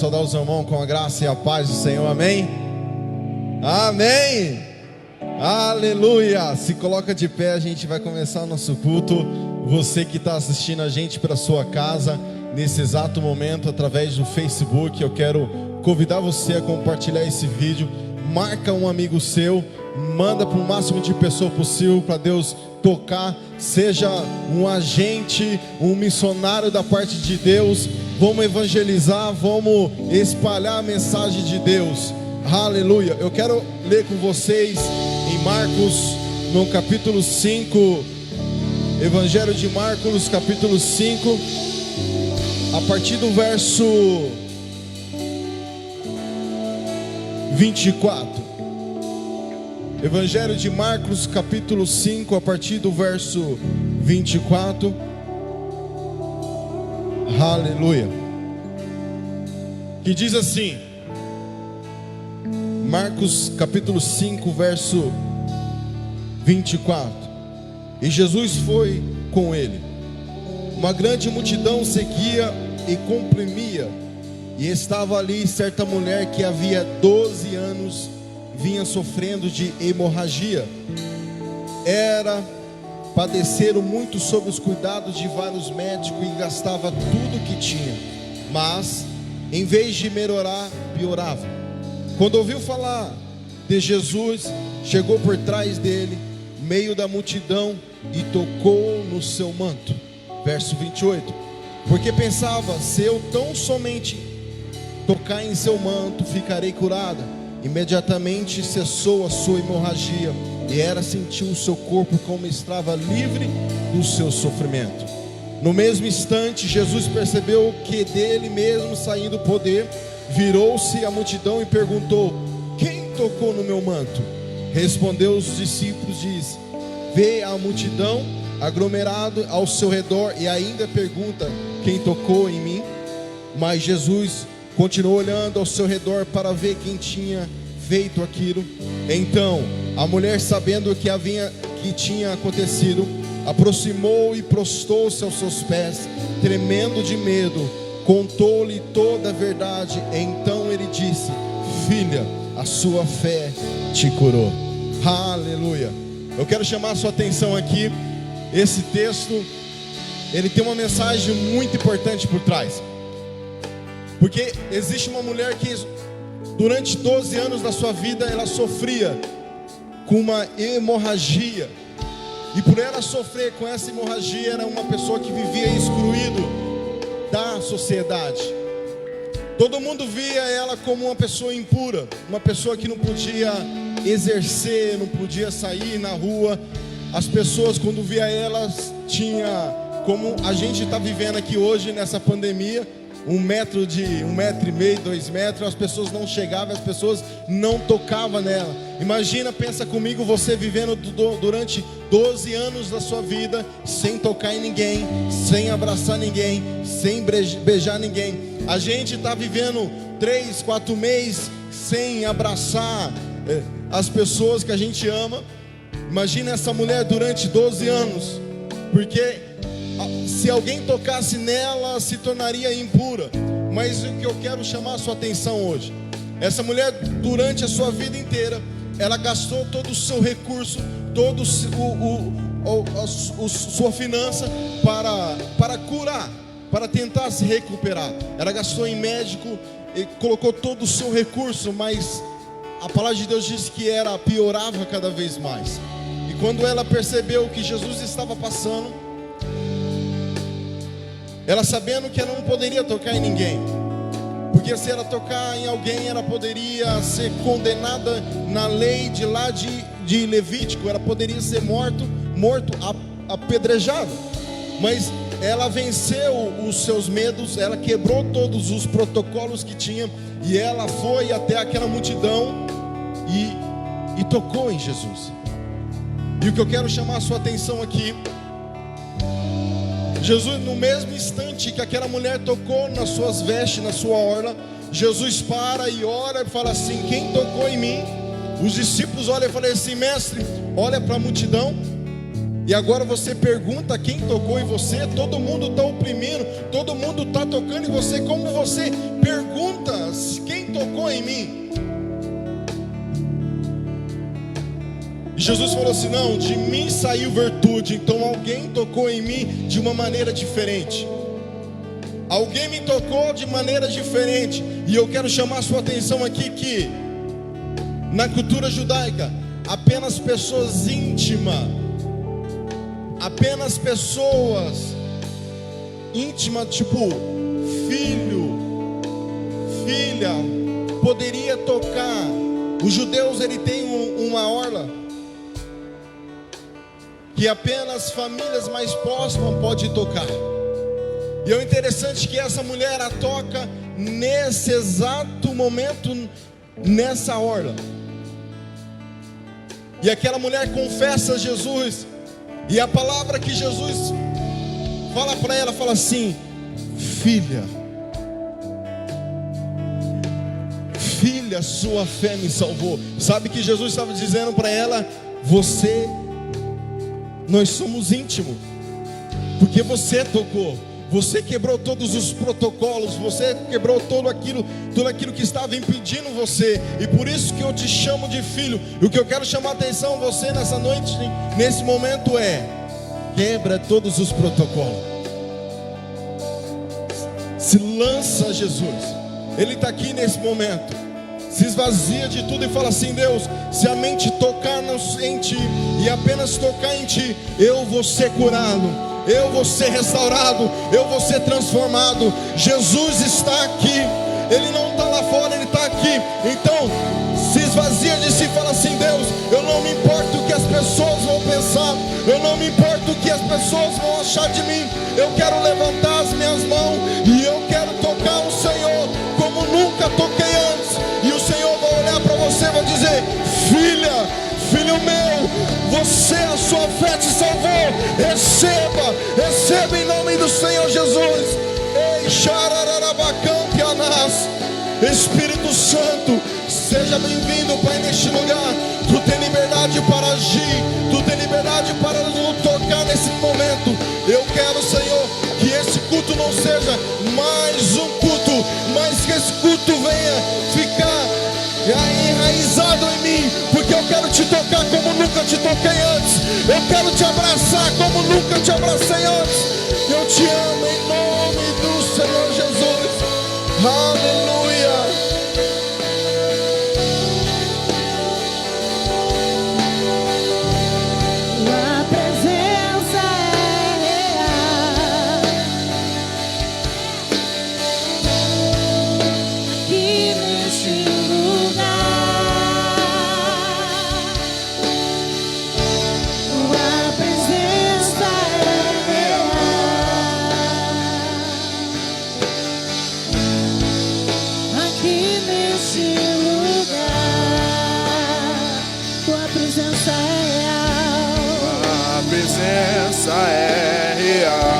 saudar os irmãos com a graça e a paz do Senhor, amém? Amém! Aleluia! Se coloca de pé, a gente vai começar o nosso culto. Você que está assistindo a gente para sua casa, nesse exato momento, através do Facebook, eu quero convidar você a compartilhar esse vídeo. Marca um amigo seu, manda para o máximo de pessoas possível para Deus tocar. Seja um agente, um missionário da parte de Deus. Vamos evangelizar, vamos espalhar a mensagem de Deus. Aleluia. Eu quero ler com vocês em Marcos, no capítulo 5, Evangelho de Marcos, capítulo 5, a partir do verso 24. Evangelho de Marcos, capítulo 5, a partir do verso 24. Aleluia. Que diz assim: Marcos, capítulo 5, verso 24. E Jesus foi com ele. Uma grande multidão seguia e comprimia. E estava ali certa mulher que havia 12 anos vinha sofrendo de hemorragia. Padeceram muito sob os cuidados de vários médicos e gastava tudo que tinha, mas em vez de melhorar, piorava. Quando ouviu falar de Jesus, chegou por trás dele, meio da multidão, e tocou no seu manto. Verso 28. Porque pensava: se eu tão somente tocar em seu manto, ficarei curada. Imediatamente cessou a sua hemorragia, e ela sentiu o seu corpo como estava livre do seu sofrimento. No mesmo instante, Jesus percebeu que dele mesmo saindo o poder. Virou-se à multidão e perguntou: quem tocou no meu manto? Respondeu os discípulos, diz: vê a multidão aglomerada ao seu redor e ainda pergunta: quem tocou em mim? Mas Jesus continuou olhando ao seu redor para ver quem tinha feito aquilo. Então a mulher, sabendo o que tinha acontecido, aproximou e prostou-se aos seus pés, tremendo de medo. Contou-lhe toda a verdade. Então ele disse: filha, a sua fé te curou. Aleluia. Eu quero chamar a sua atenção aqui. Esse texto, ele tem uma mensagem muito importante por trás. Porque existe uma mulher que durante 12 anos da sua vida ela sofria com uma hemorragia. E por ela sofrer com essa hemorragia, era uma pessoa que vivia excluído da sociedade. Todo mundo via ela como uma pessoa impura, uma pessoa que não podia exercer, não podia sair na rua. As pessoas, quando via elas, tinha como a gente está vivendo aqui hoje nessa pandemia, 1 metro e meio, 2 metros, as pessoas não chegavam, as pessoas não tocavam nela. Imagina, pensa comigo, você vivendo durante 12 anos da sua vida, sem tocar em ninguém, sem abraçar ninguém, sem beijar ninguém. A gente está vivendo 3, 4 meses sem abraçar as pessoas que a gente ama. Imagina essa mulher durante 12 anos, porque se alguém tocasse nela, se tornaria impura. Mas o que eu quero chamar a sua atenção hoje, essa mulher durante a sua vida inteira, ela gastou todo o seu recurso, todo sua finança para curar, para tentar se recuperar. Ela gastou em médico e colocou todo o seu recurso, mas a palavra de Deus diz que piorava cada vez mais. E quando ela percebeu que Jesus estava passando, ela, sabendo que ela não poderia tocar em ninguém, porque se ela tocar em alguém, ela poderia ser condenada na lei de lá de Levítico, ela poderia ser morto apedrejado. Mas ela venceu os seus medos, ela quebrou todos os protocolos que tinha, e ela foi até aquela multidão e tocou em Jesus. E o que eu quero chamar a sua atenção aqui, Jesus, no mesmo instante que aquela mulher tocou nas suas vestes, na sua orla, Jesus para e ora e fala assim: quem tocou em mim? Os discípulos olham e falam assim: mestre, olha para a multidão. E agora você pergunta quem tocou em você. Todo mundo está oprimindo, todo mundo está tocando em você. Como você pergunta quem tocou em mim? E Jesus falou assim: não, de mim saiu virtude. Então alguém tocou em mim de uma maneira diferente. Alguém me tocou de maneira diferente. E eu quero chamar a sua atenção aqui que na cultura judaica, apenas pessoas íntimas, apenas pessoas íntimas, tipo filho, filha, poderia tocar. Os judeus, ele tem uma orla que apenas famílias mais próximas podem tocar. E é interessante que essa mulher a toca nesse exato momento, nessa orla. E aquela mulher confessa a Jesus. E a palavra que Jesus fala para ela, fala assim: filha, filha, sua fé me salvou. Sabe que Jesus estava dizendo para ela: nós somos íntimos, porque você tocou. Você quebrou todos os protocolos, você quebrou tudo aquilo que estava impedindo você. E por isso que eu te chamo de filho. E o que eu quero chamar a atenção a você nessa noite, nesse momento é: quebra todos os protocolos. Se lança a Jesus. Ele está aqui nesse momento. Se esvazia de tudo e fala assim: Deus, se a mente tocar em Ti, e apenas tocar em Ti, eu vou ser curado, eu vou ser restaurado, eu vou ser transformado. Jesus está aqui. Ele não está lá fora, Ele está aqui. Então, se esvazia de si e fala assim: Deus, eu não me importo o que as pessoas vão pensar, eu não me importo o que as pessoas vão achar de mim. Eu quero levantar as minhas mãos e eu quero tocar o Senhor como nunca toquei antes. E o Senhor vai olhar para você e vai dizer: filha, filho meu, você, a sua fé te salvou. Receba, receba em nome do Senhor Jesus. Ei, xararabacão que anás. Espírito Santo, seja bem-vindo, Pai, neste lugar. Tu tem liberdade para agir, tu tem liberdade para nos tocar nesse momento. Eu quero, Senhor, que esse culto não seja mais um culto, mas que esse culto venha ficar enraizado em mim, porque eu quero te tocar como nunca te toquei antes. Eu quero te abraçar como nunca te abracei antes. Eu te amo em nome do Senhor Jesus. Aleluia. Tua presença é real aqui neste lugar. Tua presença é real aqui neste lugar. Tua presença é real. A presença é real.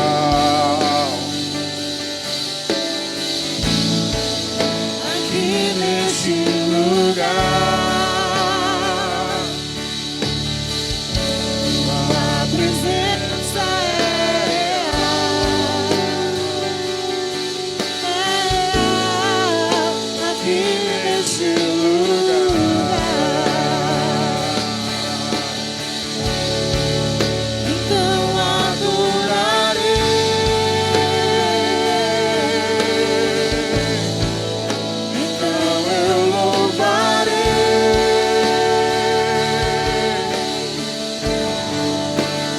Aqui neste lugar, a presença é real, aqui neste lugar. Então adorarei, então eu louvarei,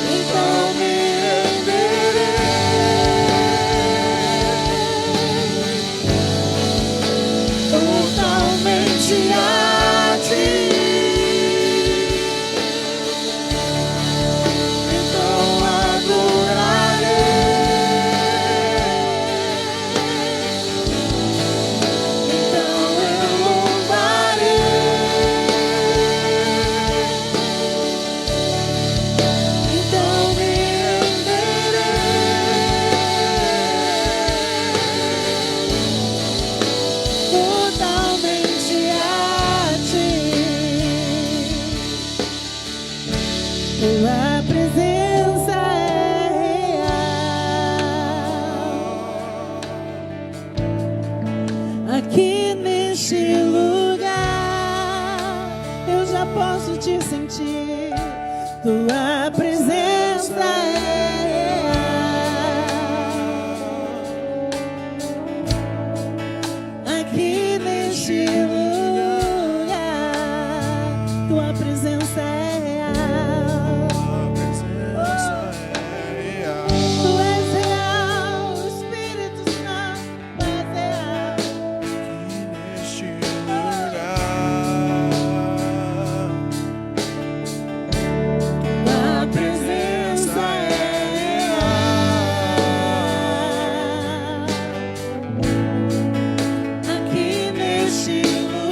então me renderei totalmente posso te sentir. Tua presença é real. Aqui neste lugar, tua presença é real. Tu és real, o Espírito Santo, tu és real. Tua presença é real. Aqui neste lugar.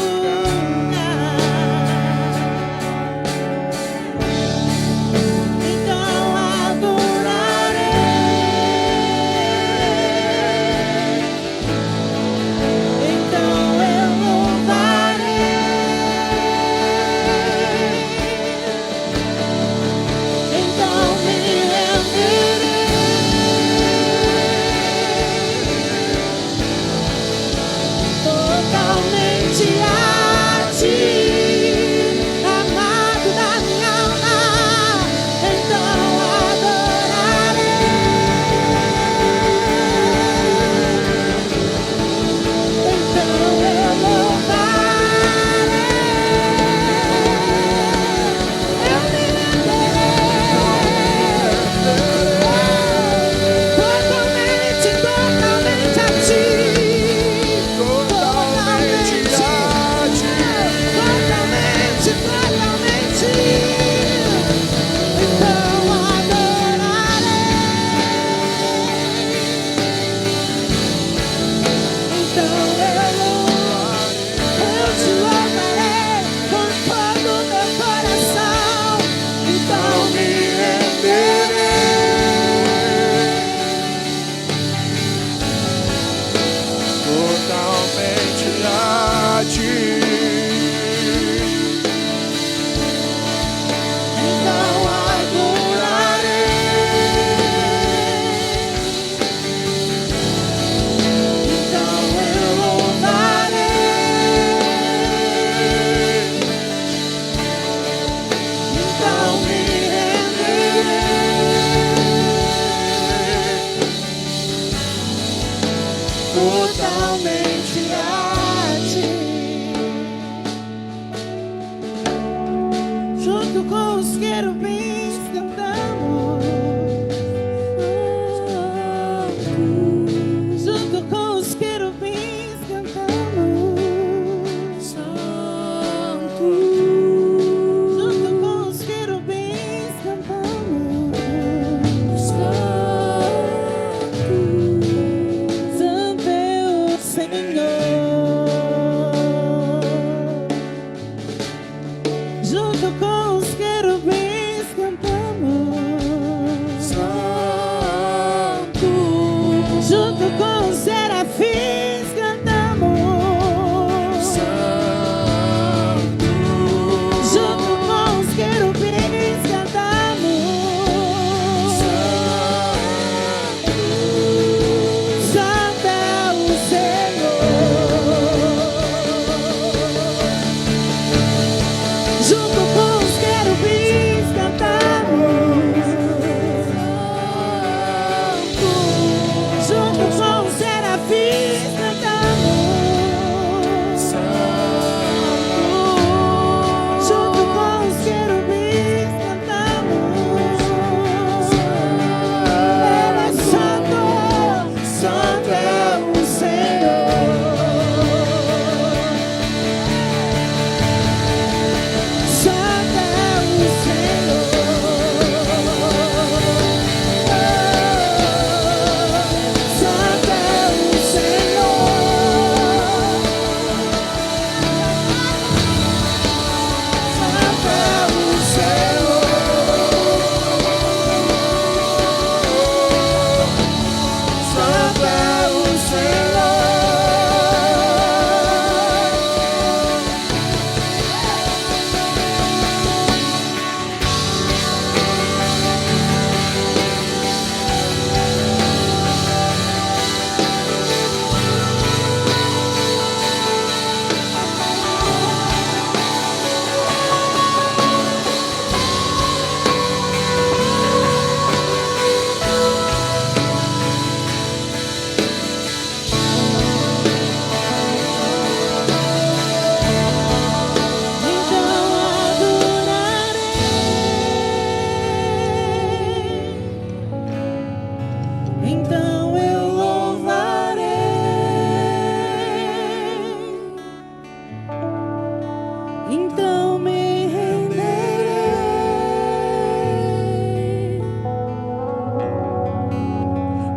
Então me renderei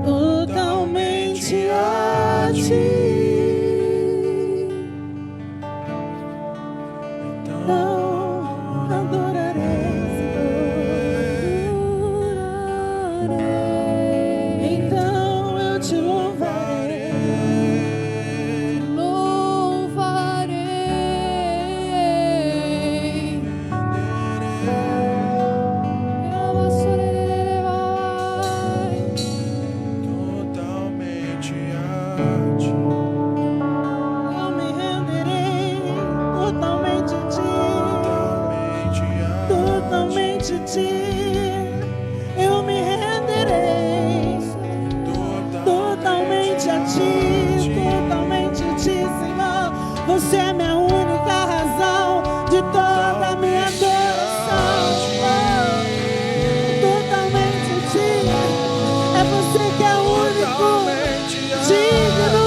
totalmente a ti. Então adorarei, então eu te louvarei. Totalmente a ti. Eu me renderei totalmente a ti, totalmente a ti. Eu me renderei totalmente a ti, totalmente a ti, Senhor. Você é minha única razão de toda a minha adoração. Totalmente a ti. É você que é o único digno.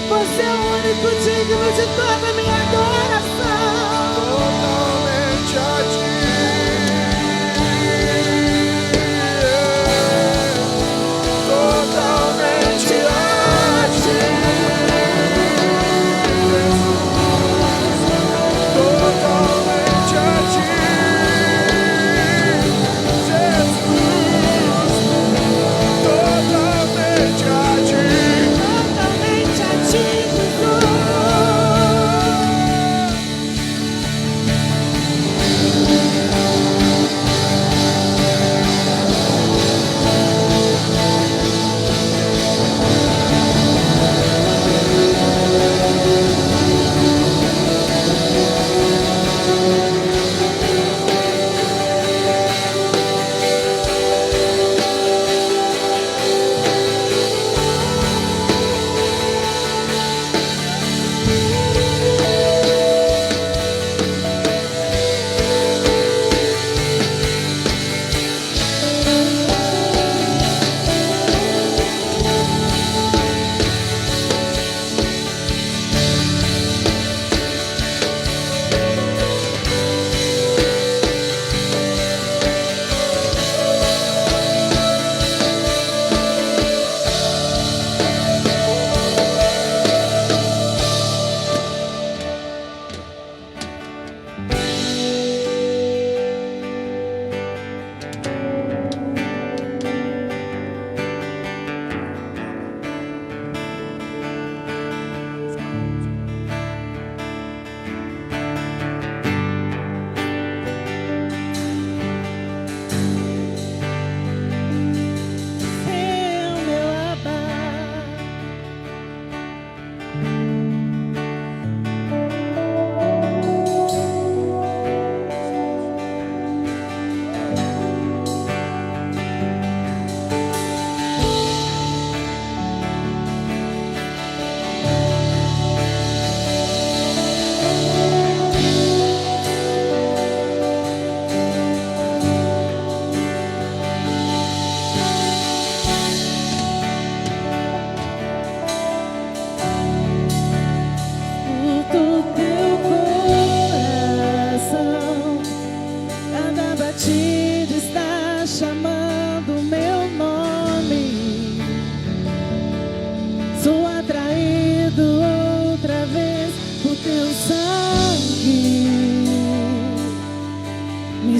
Você é o único digno de toda a minha adoração. Totalmente a ti. Totalmente a ti. Totalmente a ti. Jesus. Totalmente a ti. Totalmente a ti, Jesus.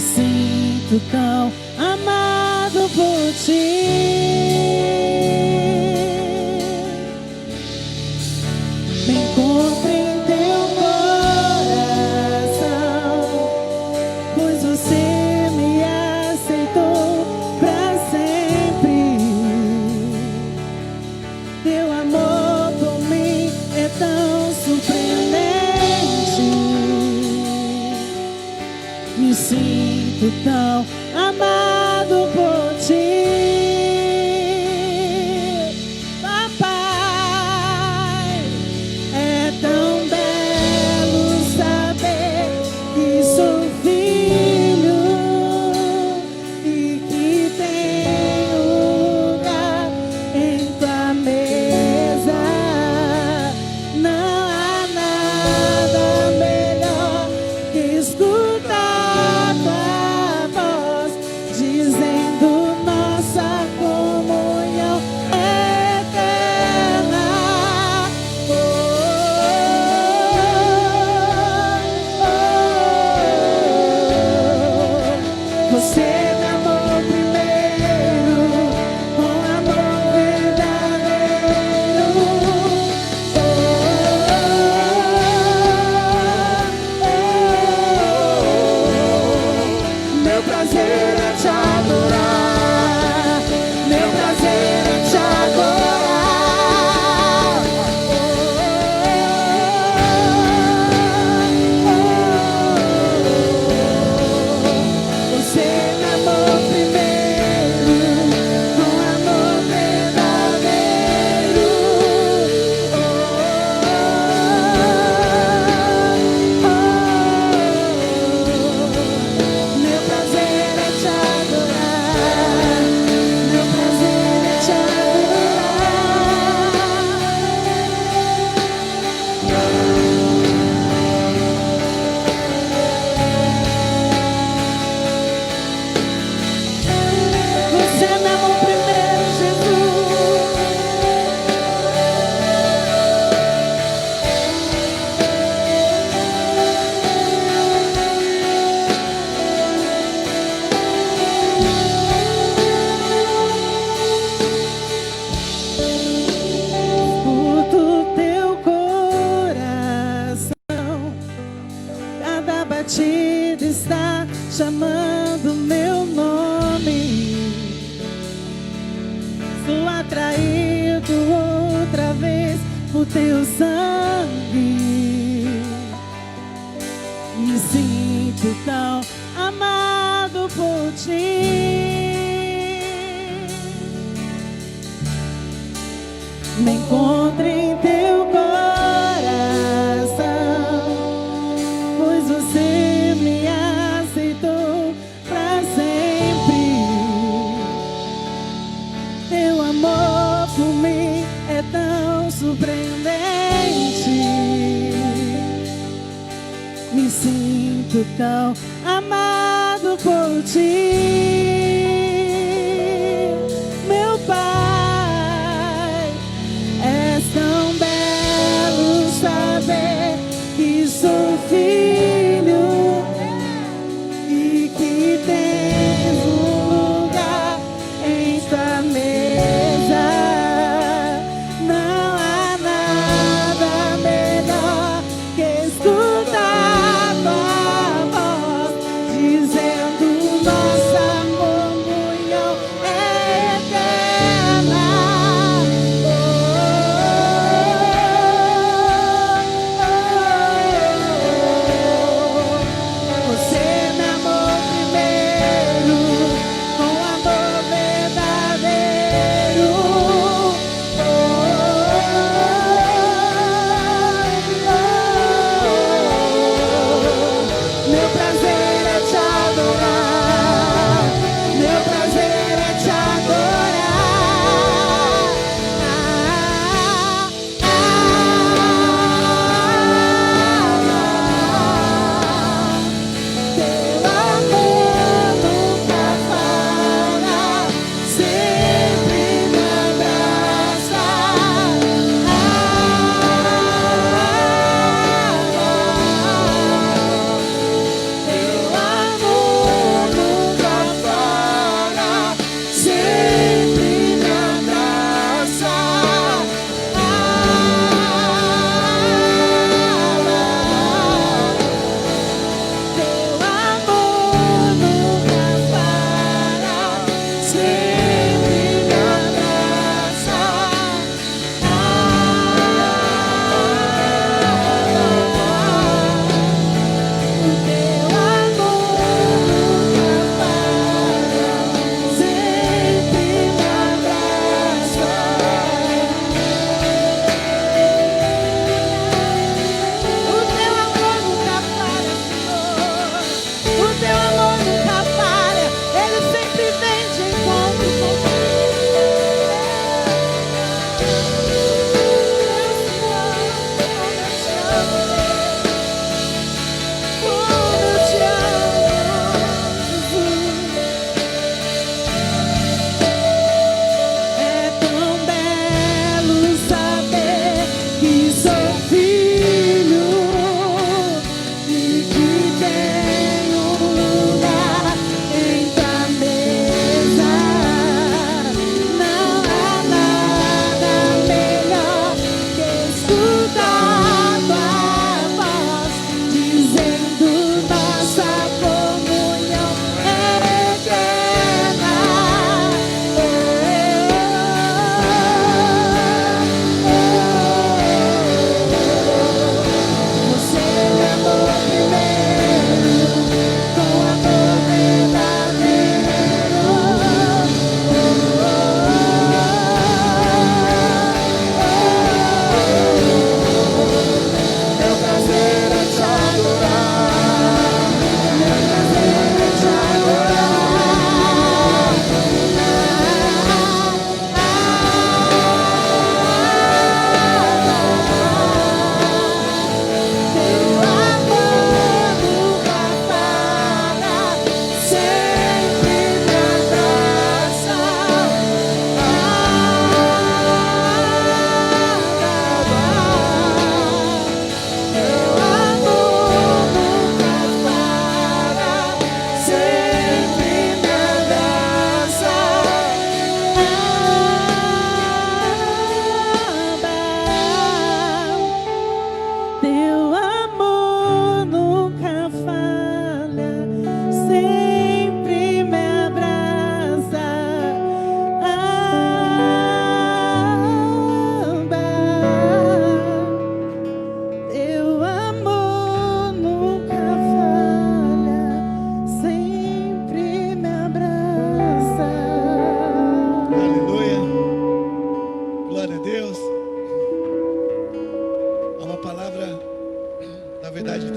sinto tão amado por ti. Me encontro em teu coração, pois você me aceitou pra sempre. Teu amor por mim é tão surpreendente. Me sinto tão amado por ti. Papai, é tão belo saber que sou filho e que tenho lugar em tua mesa. Não há nada melhor batida está chamando meu nome. Sou atraído outra vez por teu sangue. Me sinto tão amado por ti. Me encontro em teu coração, pois você me aceitou pra sempre. Teu amor por mim é tão surpreendente. Me sinto tão amado por ti. Meu Pai, és tão belo saber que sou filho e que tens um lugar em tua mesa. Não há nada melhor que escutar tua voz dizendo nosso amor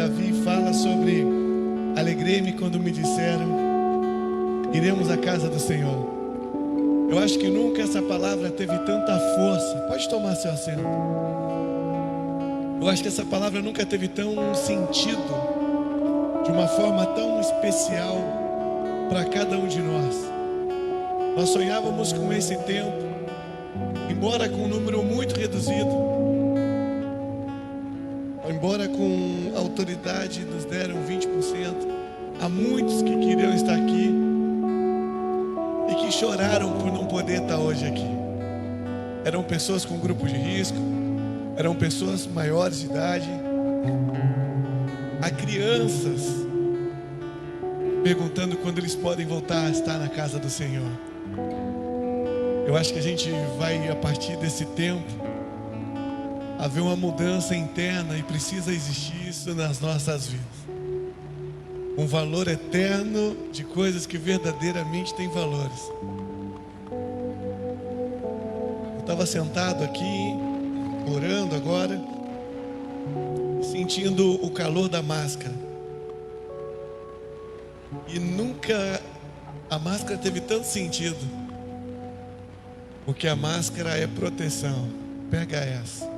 Davi fala sobre: alegrei-me quando me disseram, iremos à casa do Senhor. Eu acho que nunca essa palavra teve tanta força. Pode tomar seu assento. Eu acho que essa palavra nunca teve tão sentido, de uma forma tão especial para cada um de nós. Nós sonhávamos com esse tempo, embora com um número muito reduzido, embora com a autoridade nos deram 20%, há muitos que queriam estar aqui e que choraram por não poder estar hoje aqui. Eram pessoas com grupo de risco, eram pessoas maiores de idade, há crianças perguntando quando eles podem voltar a estar na casa do Senhor. Eu acho que a gente vai, a partir desse tempo, haver uma mudança interna, e precisa existir isso nas nossas vidas. Um valor eterno de coisas que verdadeiramente têm valores. Eu estava sentado aqui, orando agora, sentindo o calor da máscara. E nunca a máscara teve tanto sentido, porque a máscara é proteção. Pega essa.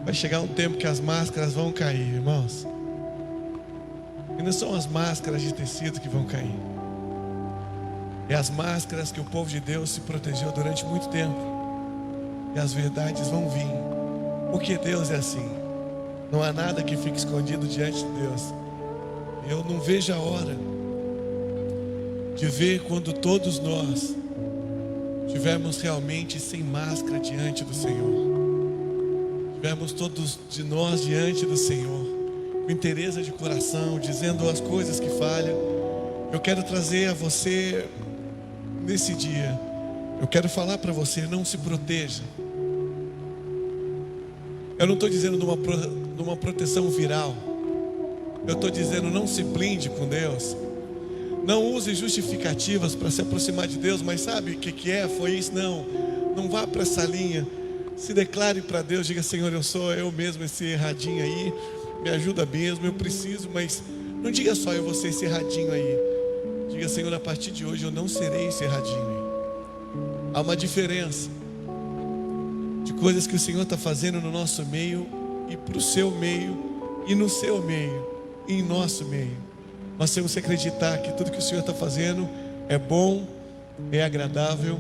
Vai chegar um tempo que as máscaras vão cair, irmãos. E não são as máscaras de tecido que vão cair. É as máscaras que o povo de Deus se protegeu durante muito tempo. E as verdades vão vir. Porque Deus é assim. Não há nada que fique escondido diante de Deus. Eu não vejo a hora de ver quando todos nós estivermos realmente sem máscara diante do Senhor. Estivermos todos de nós diante do Senhor, com inteireza de coração, dizendo as coisas que falham. Eu quero trazer a você, nesse dia, eu quero falar para você: não se proteja. Eu não estou dizendo de uma proteção viral. Eu estou dizendo: não se blinde com Deus. Não use justificativas para se aproximar de Deus. Mas sabe o que é? Foi isso? Não vá para essa linha. Se declare para Deus, diga: Senhor, eu sou eu mesmo esse erradinho aí, me ajuda mesmo, eu preciso. Mas não diga só: eu vou ser esse erradinho aí. Diga: Senhor, a partir de hoje eu não serei esse erradinho aí. Há uma diferença de coisas que o Senhor está fazendo no nosso meio, e para o seu meio, e no seu meio, e em nosso meio. Nós temos que acreditar que tudo que o Senhor está fazendo é bom, é agradável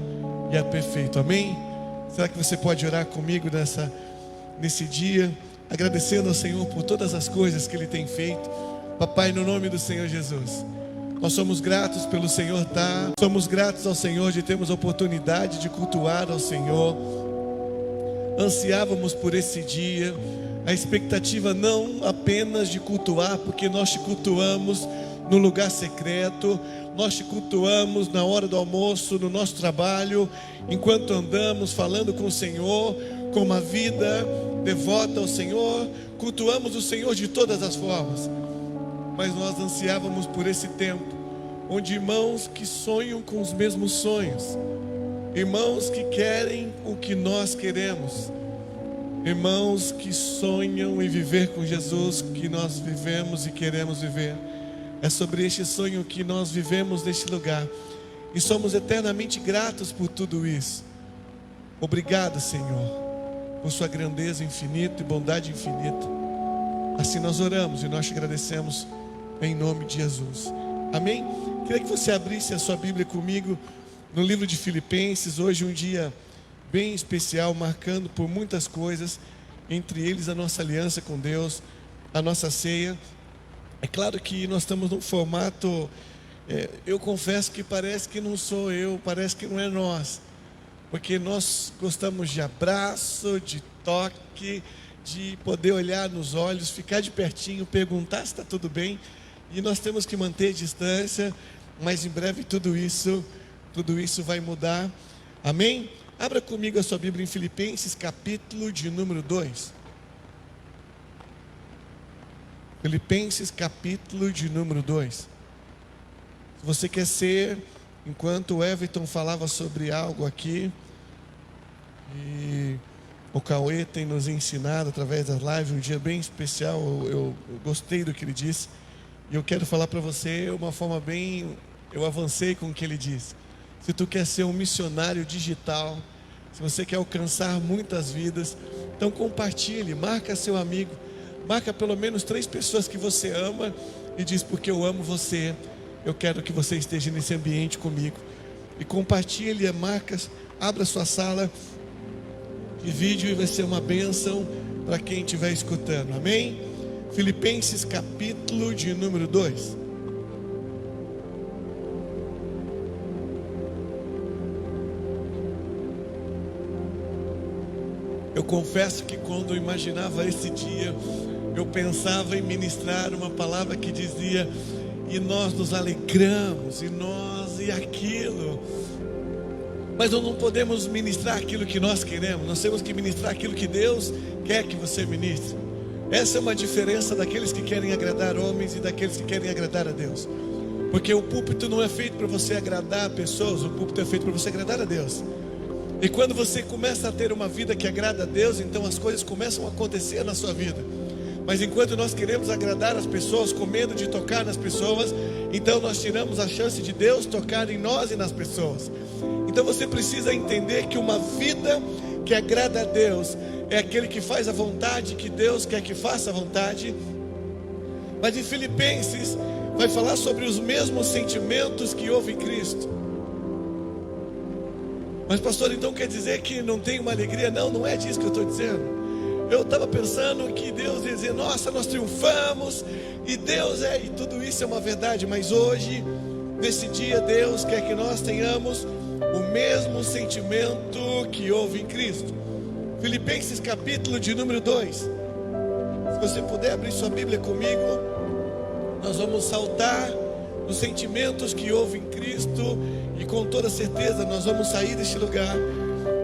e é perfeito. Amém? Será que você pode orar comigo nesse dia, agradecendo ao Senhor por todas as coisas que Ele tem feito? Papai, no nome do Senhor Jesus, nós somos gratos pelo Senhor estar. Somos gratos ao Senhor de termos a oportunidade de cultuar ao Senhor. Ansiávamos por esse dia, a expectativa não apenas de cultuar, porque nós te cultuamos no lugar secreto, nós te cultuamos na hora do almoço, no nosso trabalho, enquanto andamos falando com o Senhor, com uma vida devota ao Senhor. Cultuamos o Senhor de todas as formas, mas nós ansiávamos por esse tempo, onde irmãos que sonham com os mesmos sonhos, irmãos que querem o que nós queremos, irmãos que sonham em viver com Jesus, que nós vivemos e queremos viver. É sobre este sonho que nós vivemos neste lugar, e somos eternamente gratos por tudo isso. Obrigado, Senhor, por sua grandeza infinita e bondade infinita. Assim nós oramos e nós te agradecemos em nome de Jesus. Amém? Queria que você abrisse a sua Bíblia comigo no livro de Filipenses. Hoje um dia bem especial, marcando por muitas coisas, entre eles a nossa aliança com Deus, a nossa ceia. É claro que nós estamos num formato, eu confesso que parece que não sou eu, parece que não é nós, porque nós gostamos de abraço, de toque, de poder olhar nos olhos, ficar de pertinho, perguntar se está tudo bem, e nós temos que manter distância, mas em breve tudo isso vai mudar. Amém? Abra comigo a sua Bíblia em Filipenses, capítulo de número 2. Filipenses, capítulo de número 2. Se você quer ser, enquanto o Everton falava sobre algo aqui, e O Cauê tem nos ensinado através das lives, um dia bem especial. Eu gostei do que ele disse. E eu quero falar para você uma forma bem... Eu avancei com o que ele disse. Se tu quer ser um missionário digital, se você quer alcançar muitas vidas, então compartilhe, marca seu amigo, marca pelo menos 3 pessoas que você ama e diz: porque eu amo você, eu quero que você esteja nesse ambiente comigo. E compartilhe, marcas, abra sua sala de vídeo e vai ser uma bênção para quem estiver escutando, amém? Filipenses capítulo de número 2. Eu confesso que quando eu imaginava esse dia, eu pensava em ministrar uma palavra que dizia: e nós nos alegramos, e nós, e aquilo. Mas nós não podemos ministrar aquilo que nós queremos, nós temos que ministrar aquilo que Deus quer que você ministre. Essa é uma diferença daqueles que querem agradar homens e daqueles que querem agradar a Deus. Porque o púlpito não é feito para você agradar pessoas, o púlpito é feito para você agradar a Deus. E quando você começa a ter uma vida que agrada a Deus, então as coisas começam a acontecer na sua vida. Mas enquanto nós queremos agradar as pessoas com medo de tocar nas pessoas, então nós tiramos a chance de Deus tocar em nós e nas pessoas. Então você precisa entender que uma vida que agrada a Deus é aquele que faz a vontade que Deus quer que faça a vontade. Mas em Filipenses vai falar sobre os mesmos sentimentos que houve em Cristo. Mas pastor, então quer dizer que não tem uma alegria? Não, não é disso que eu estou dizendo. Eu estava pensando que Deus ia dizer: nossa, nós triunfamos, e Deus e tudo isso é uma verdade. Mas hoje, nesse dia, Deus quer que nós tenhamos o mesmo sentimento que houve em Cristo. Filipenses capítulo de número 2. Se você puder abrir sua Bíblia comigo, nós vamos saltar os sentimentos que houve em Cristo, e com toda certeza nós vamos sair deste lugar.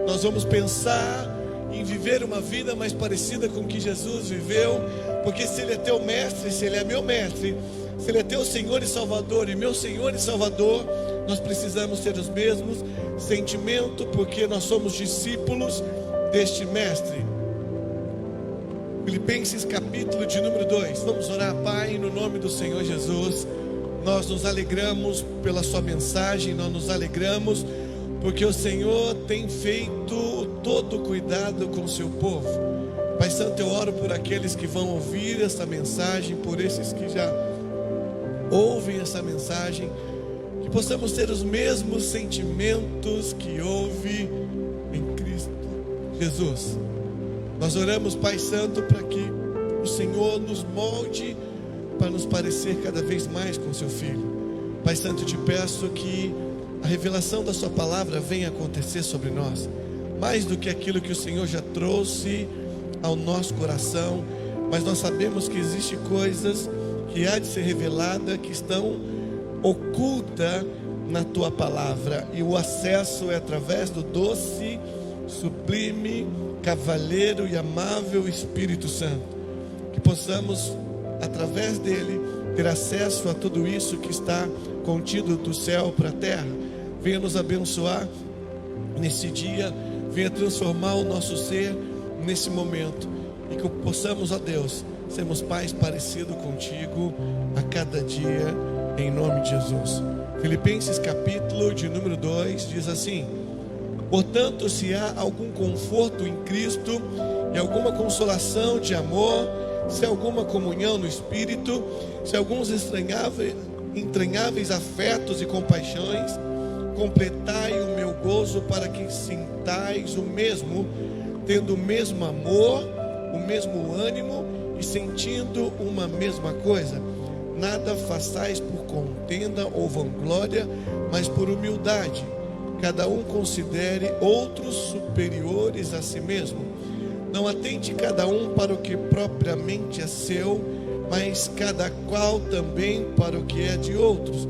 Nós vamos pensar em viver uma vida mais parecida com o que Jesus viveu, porque se Ele é teu mestre, se Ele é meu mestre, se Ele é teu Senhor e Salvador e meu Senhor e Salvador, nós precisamos ter os mesmos sentimentos, porque nós somos discípulos deste mestre. Filipenses capítulo de número 2. Vamos orar. Pai, no nome do Senhor Jesus, nós nos alegramos pela sua mensagem, nós nos alegramos porque o Senhor tem feito todo cuidado com o seu povo. Pai Santo, eu oro por aqueles que vão ouvir essa mensagem, por esses que já ouvem essa mensagem, que possamos ter os mesmos sentimentos que houve em Cristo Jesus. Nós oramos, Pai Santo, para que o Senhor nos molde para nos parecer cada vez mais com seu Filho. Pai Santo, te peço que a revelação da sua palavra venha acontecer sobre nós, mais do que aquilo que o Senhor já trouxe ao nosso coração. Mas nós sabemos que existem coisas que há de ser revelada, que estão ocultas na tua palavra, e o acesso é através do doce, sublime, cavalheiro e amável Espírito Santo. Que possamos, através dele, ter acesso a tudo isso que está contido do céu para a terra. Venha nos abençoar nesse dia, venha transformar o nosso ser nesse momento, e que possamos, ó Deus, sermos pais parecidos contigo a cada dia, em nome de Jesus. Filipenses capítulo de número 2 diz assim: portanto, se há algum conforto em Cristo e alguma consolação de amor, se há alguma comunhão no Espírito, se há alguns entranháveis afetos e compaixões, completai o meu gozo para que sintais o mesmo, tendo o mesmo amor, o mesmo ânimo e sentindo uma mesma coisa. Nada façais por contenda ou vanglória, mas por humildade. Cada um considere outros superiores a si mesmo. Não atente cada um para o que propriamente é seu, mas cada qual também para o que é de outros.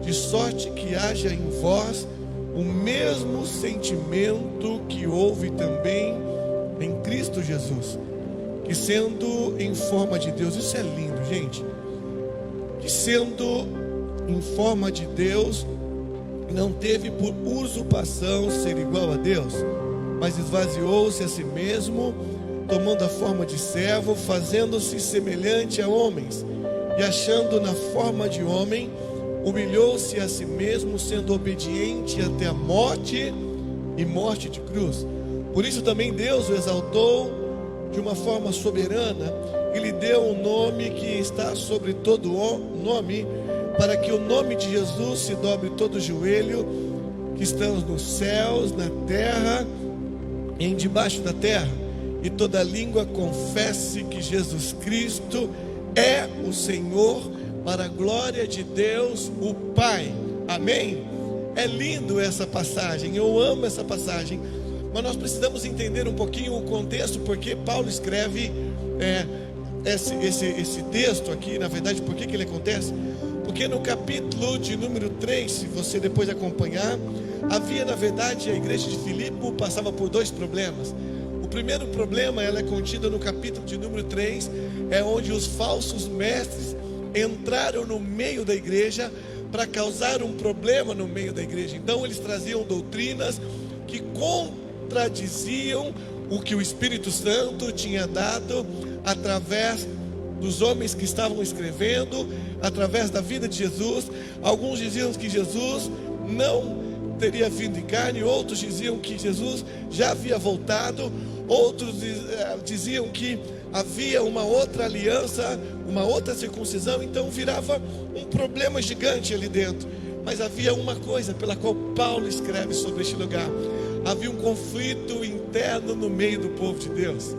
De sorte que haja em vós o mesmo sentimento que houve também em Cristo Jesus, que sendo em forma de Deus, isso é lindo, gente, que sendo em forma de Deus, não teve por usurpação ser igual a Deus, mas esvaziou-se a si mesmo, tomando a forma de servo, fazendo-se semelhante a homens, e achando na forma de homem, humilhou-se a si mesmo, sendo obediente até a morte e morte de cruz. Por isso também Deus o exaltou de uma forma soberana e lhe deu um nome que está sobre todo nome, para que o nome de Jesus se dobre todo o joelho, que estamos nos céus, na terra e em debaixo da terra, e toda língua confesse que Jesus Cristo é o Senhor, para a glória de Deus o Pai. Amém? É lindo essa passagem, eu amo essa passagem, mas nós precisamos entender um pouquinho o contexto, porque Paulo escreve esse texto aqui. Na verdade, por que ele acontece? Porque no capítulo de número 3, se você depois acompanhar, havia, na verdade, a igreja de Filipe passava por dois problemas. O primeiro problema, ela é contida no capítulo de número 3, é onde os falsos mestres entraram no meio da igreja para causar um problema no meio da igreja. Então eles traziam doutrinas que contradiziam o que o Espírito Santo tinha dado através dos homens que estavam escrevendo, através da vida de Jesus. Alguns diziam que Jesus não teria vindo em carne, outros diziam que Jesus já havia voltado, outros diziam que havia uma outra aliança, uma outra circuncisão. Então virava um problema gigante ali dentro. Mas havia uma coisa pela qual Paulo escreve sobre este lugar: havia um conflito interno no meio do povo de Deus,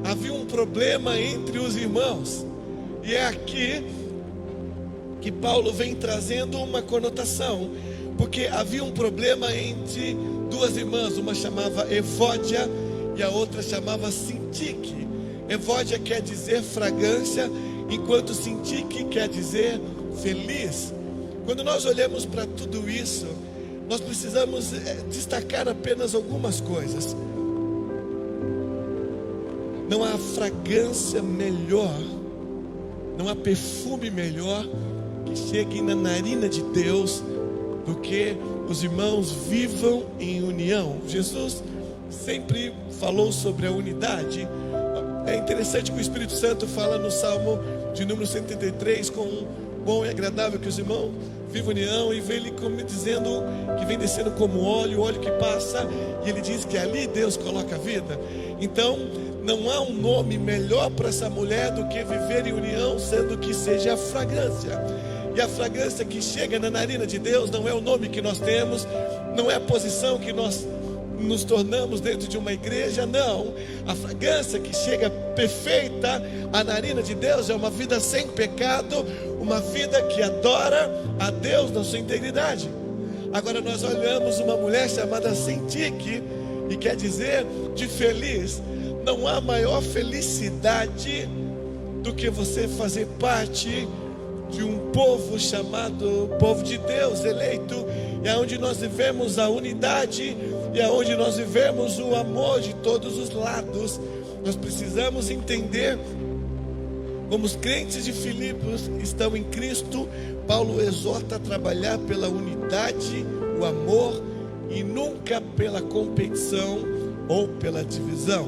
havia um problema entre os irmãos, e é aqui que Paulo vem trazendo uma conotação, porque havia um problema entre duas irmãs, uma chamava Evódia e a outra chamava Sintique. Evódia quer dizer fragrância, enquanto Sintique quer dizer feliz. Quando nós olhamos para tudo isso, nós precisamos destacar apenas algumas coisas. Não há fragrância melhor, não há perfume melhor que chegue na narina de Deus do que os irmãos vivam em união. Jesus sempre falou sobre a unidade. É interessante que o Espírito Santo fala no Salmo de número 133, com bom e agradável que os irmãos vivam em união, e vem ele como dizendo que vem descendo como óleo, o óleo que passa, e ele diz que ali Deus coloca a vida. Então não há um nome melhor para essa mulher do que viver em união, sendo que seja a fragrância. E a fragrância que chega na narina de Deus não é o nome que nós temos, não é a posição que nós nos tornamos dentro de uma igreja, não. A fragrância que chega perfeita à narina de Deus é uma vida sem pecado, uma vida que adora a Deus na sua integridade. Agora nós olhamos uma mulher chamada Sintique, e quer dizer de feliz. Não há maior felicidade do que você fazer parte de um povo chamado povo de Deus, eleito, é onde nós vivemos a unidade, e é onde nós vivemos o amor de todos os lados. Nós precisamos entender como os crentes de Filipos estão em Cristo. Paulo exorta a trabalhar pela unidade, o amor, e nunca pela competição ou pela divisão.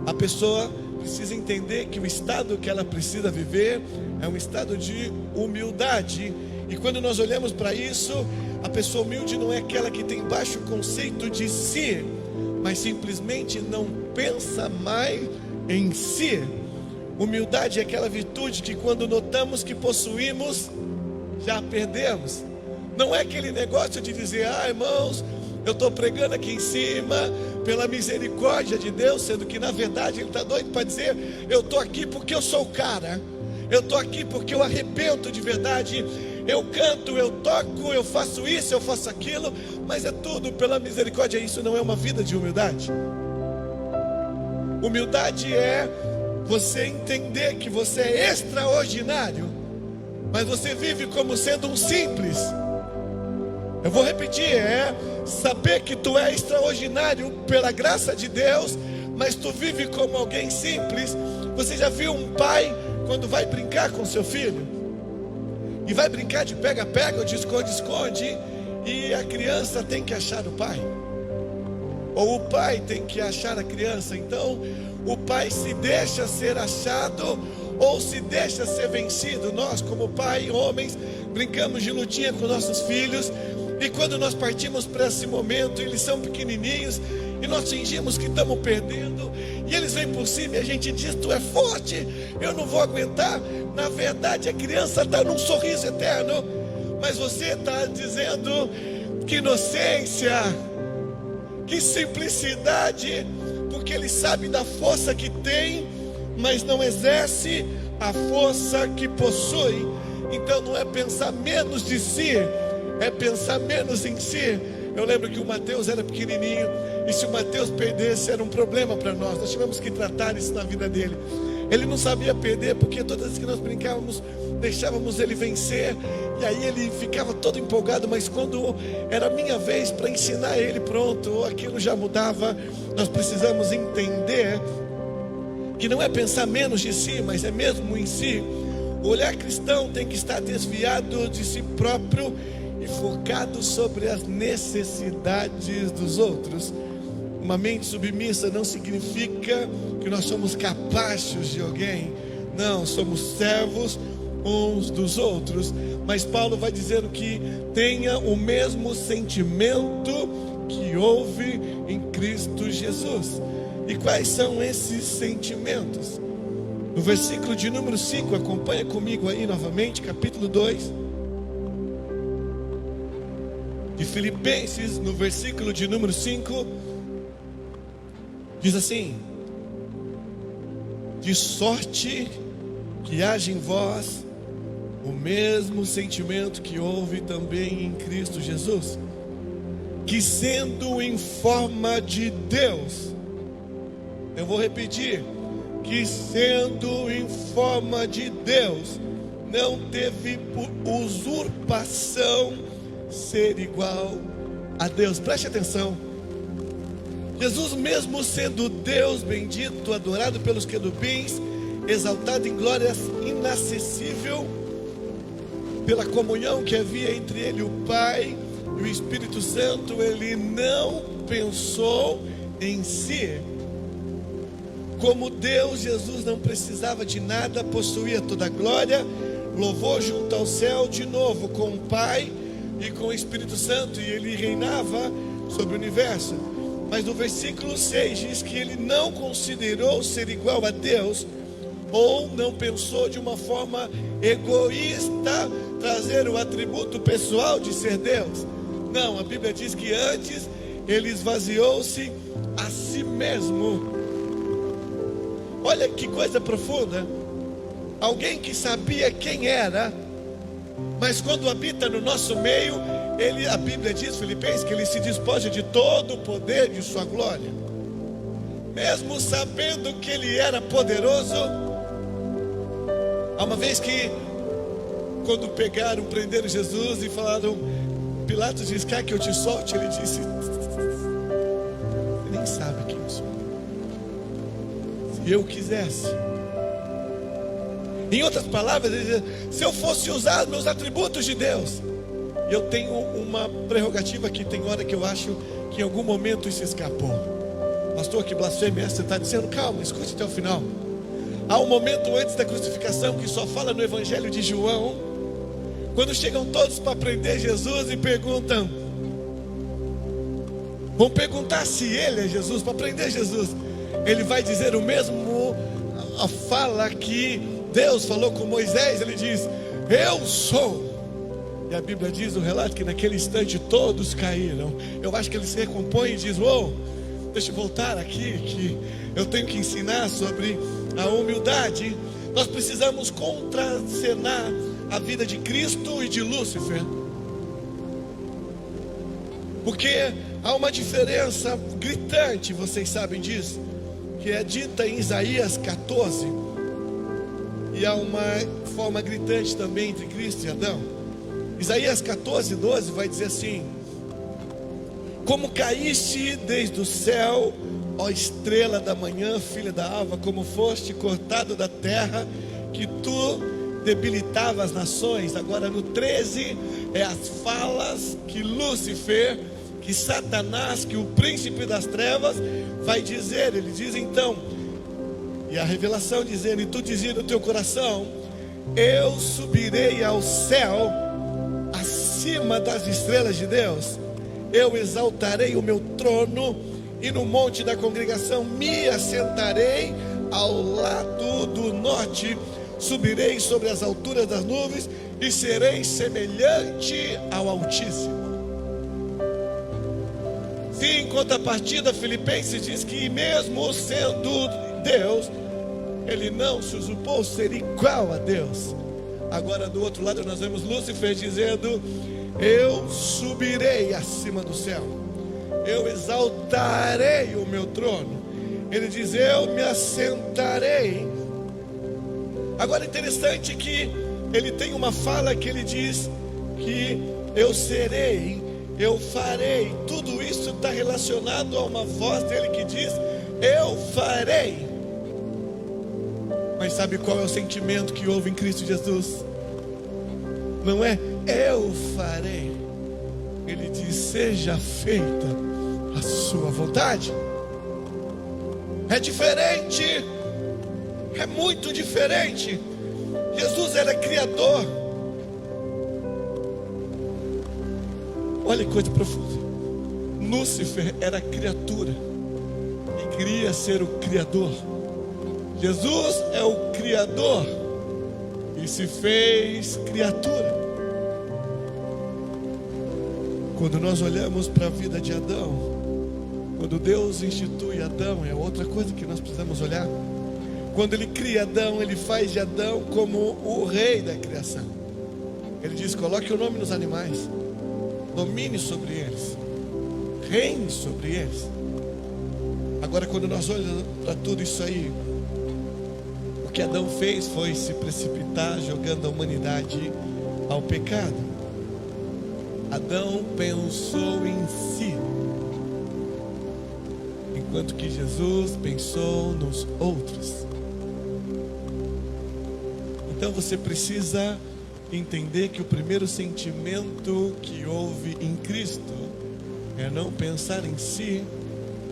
A pessoa precisa entender que o estado que ela precisa viver é um estado de humildade. E quando nós olhamos para isso, a pessoa humilde não é aquela que tem baixo conceito de si, mas simplesmente não pensa mais em si. Humildade é aquela virtude que quando notamos que possuímos, já perdemos. Não é aquele negócio de dizer: irmãos, eu estou pregando aqui em cima pela misericórdia de Deus, sendo que na verdade ele está doido para dizer: eu estou aqui porque eu sou o cara, eu estou aqui porque eu arrebento de verdade, eu canto, eu toco, eu faço isso, eu faço aquilo, mas é tudo pela misericórdia. Isso não é uma vida de humildade. Humildade é você entender que você é extraordinário, mas você vive como sendo um simples. Eu vou repetir, é saber que tu é extraordinário pela graça de Deus, mas tu vive como alguém simples. Você já viu um pai quando vai brincar com seu filho? E vai brincar de pega-pega ou de esconde-esconde, e a criança tem que achar o pai. ou o pai tem que achar a criança. Então o pai se deixa ser achado ou se deixa ser vencido. Nós, como pai, homens, brincamos de lutinha com nossos filhos, e quando nós partimos para esse momento, eles são pequenininhos e nós fingimos que estamos perdendo, e eles vêm por cima e a gente diz: tu é forte, eu não vou aguentar. Na verdade a criança está num sorriso eterno, mas você está dizendo: que inocência, que simplicidade, porque ele sabe da força que tem, mas não exerce a força que possui. Então não é pensar menos de si, é pensar menos em si. Eu lembro que o Mateus era pequenininho, e se o Mateus perdesse era um problema para nós. Nós tivemos que tratar isso na vida dele. Ele não sabia perder, porque todas as vezes que nós brincávamos, deixávamos ele vencer, e aí ele ficava todo empolgado. Mas quando era minha vez para ensinar ele, pronto, aquilo já mudava. Nós precisamos entender que não é pensar menos de si, mas é mesmo em si. O olhar cristão tem que estar desviado de si próprio e focado sobre as necessidades dos outros. Uma mente submissa não significa que nós somos capazes de alguém. Não, somos servos uns dos outros. Mas Paulo vai dizendo que tenha o mesmo sentimento que houve em Cristo Jesus. E quais são esses sentimentos? No versículo de número 5, acompanha comigo aí novamente, capítulo 2 de Filipenses, no versículo de número 5, diz assim: de sorte que haja em vós o mesmo sentimento que houve também em Cristo Jesus, que sendo em forma de Deus, eu vou repetir, que sendo em forma de Deus, não teve por usurpação ser igual a Deus. Preste atenção. Jesus, mesmo sendo Deus, bendito, adorado pelos querubins, exaltado em glórias inacessível, pela comunhão que havia entre ele, o Pai e o Espírito Santo, ele não pensou em si. Como Deus, Jesus não precisava de nada, possuía toda a glória, louvor junto ao céu, de novo com o Pai e com o Espírito Santo, e ele reinava sobre o universo. Mas no versículo 6 diz que ele não considerou ser igual a Deus, ou não pensou de uma forma egoísta trazer o atributo pessoal de ser Deus. Não, a Bíblia diz que antes ele esvaziou-se a si mesmo. Olha que coisa profunda. Alguém que sabia quem era, mas quando habita no nosso meio, ele, a Bíblia diz, Filipenses, que ele se despoja de todo o poder de sua glória. Mesmo sabendo que ele era poderoso. Há uma vez que, quando pegaram, prenderam Jesus e falaram, Pilatos disse: quer que eu te solte? Ele disse: você nem sabe quem eu sou. Se eu quisesse. Em outras palavras, ele diz: se eu fosse usar meus atributos de Deus. E eu tenho uma prerrogativa que tem hora que eu acho que em algum momento isso escapou. Pastor, que blasfêmia você está dizendo? Calma, escute até o final. Há um momento antes da crucificação que só fala no Evangelho de João, quando chegam todos para prender Jesus e perguntam, vão perguntar se ele é Jesus, para prender Jesus. Ele vai dizer o mesmo, a fala que Deus falou com Moisés. Ele diz: eu sou. E a Bíblia diz, o relato, que naquele instante todos caíram. Eu acho que ele se recompõe e diz: deixa eu voltar aqui, que eu tenho que ensinar sobre a humildade. Nós precisamos contracenar a vida de Cristo e de Lúcifer, porque há uma diferença gritante, vocês sabem disso, que é dita em Isaías 14, e há uma forma gritante também entre Cristo e Adão. Isaías 14, 12 vai dizer assim: como caíste desde o céu, ó estrela da manhã, filha da alva, como foste cortado da terra, que tu debilitava as nações. Agora no 13 é as falas que Lúcifer que Satanás, que o príncipe das trevas, vai dizer. Ele diz então, e a revelação dizendo: e tu dizia no teu coração: eu subirei ao céu, acima das estrelas de Deus, eu exaltarei o meu trono, e no monte da congregação me assentarei ao lado do norte, subirei sobre as alturas das nuvens, e serei semelhante ao Altíssimo. Sim, em contrapartida, Filipenses diz que mesmo sendo Deus, ele não se usurpou ser igual a Deus. Agora do outro lado nós vemos Lúcifer dizendo: eu subirei acima do céu, eu exaltarei o meu trono. Ele diz: eu me assentarei. Agora interessante que ele tem uma fala que ele diz que eu serei, eu farei. Tudo isso está relacionado a uma voz dele que diz: eu farei. Mas sabe qual é o sentimento que houve em Cristo Jesus? Não é eu farei. Ele diz: seja feita a sua vontade. É diferente, é muito diferente. Jesus era criador. Olha que coisa profunda. Lúcifer era criatura e queria ser o criador. Jesus é o criador e se fez criatura. Quando nós olhamos para a vida de Adão, quando Deus institui Adão, é outra coisa que nós precisamos olhar. Quando ele cria Adão, ele faz de Adão como o rei da criação. Ele diz: coloque o nome nos animais, domine sobre eles, reine sobre eles. Agora, quando nós olhamos para tudo isso aí, o que Adão fez foi se precipitar, jogando a humanidade ao pecado. Adão pensou em si, enquanto que Jesus pensou nos outros. Então você precisa entender que o primeiro sentimento que houve em Cristo é não pensar em si,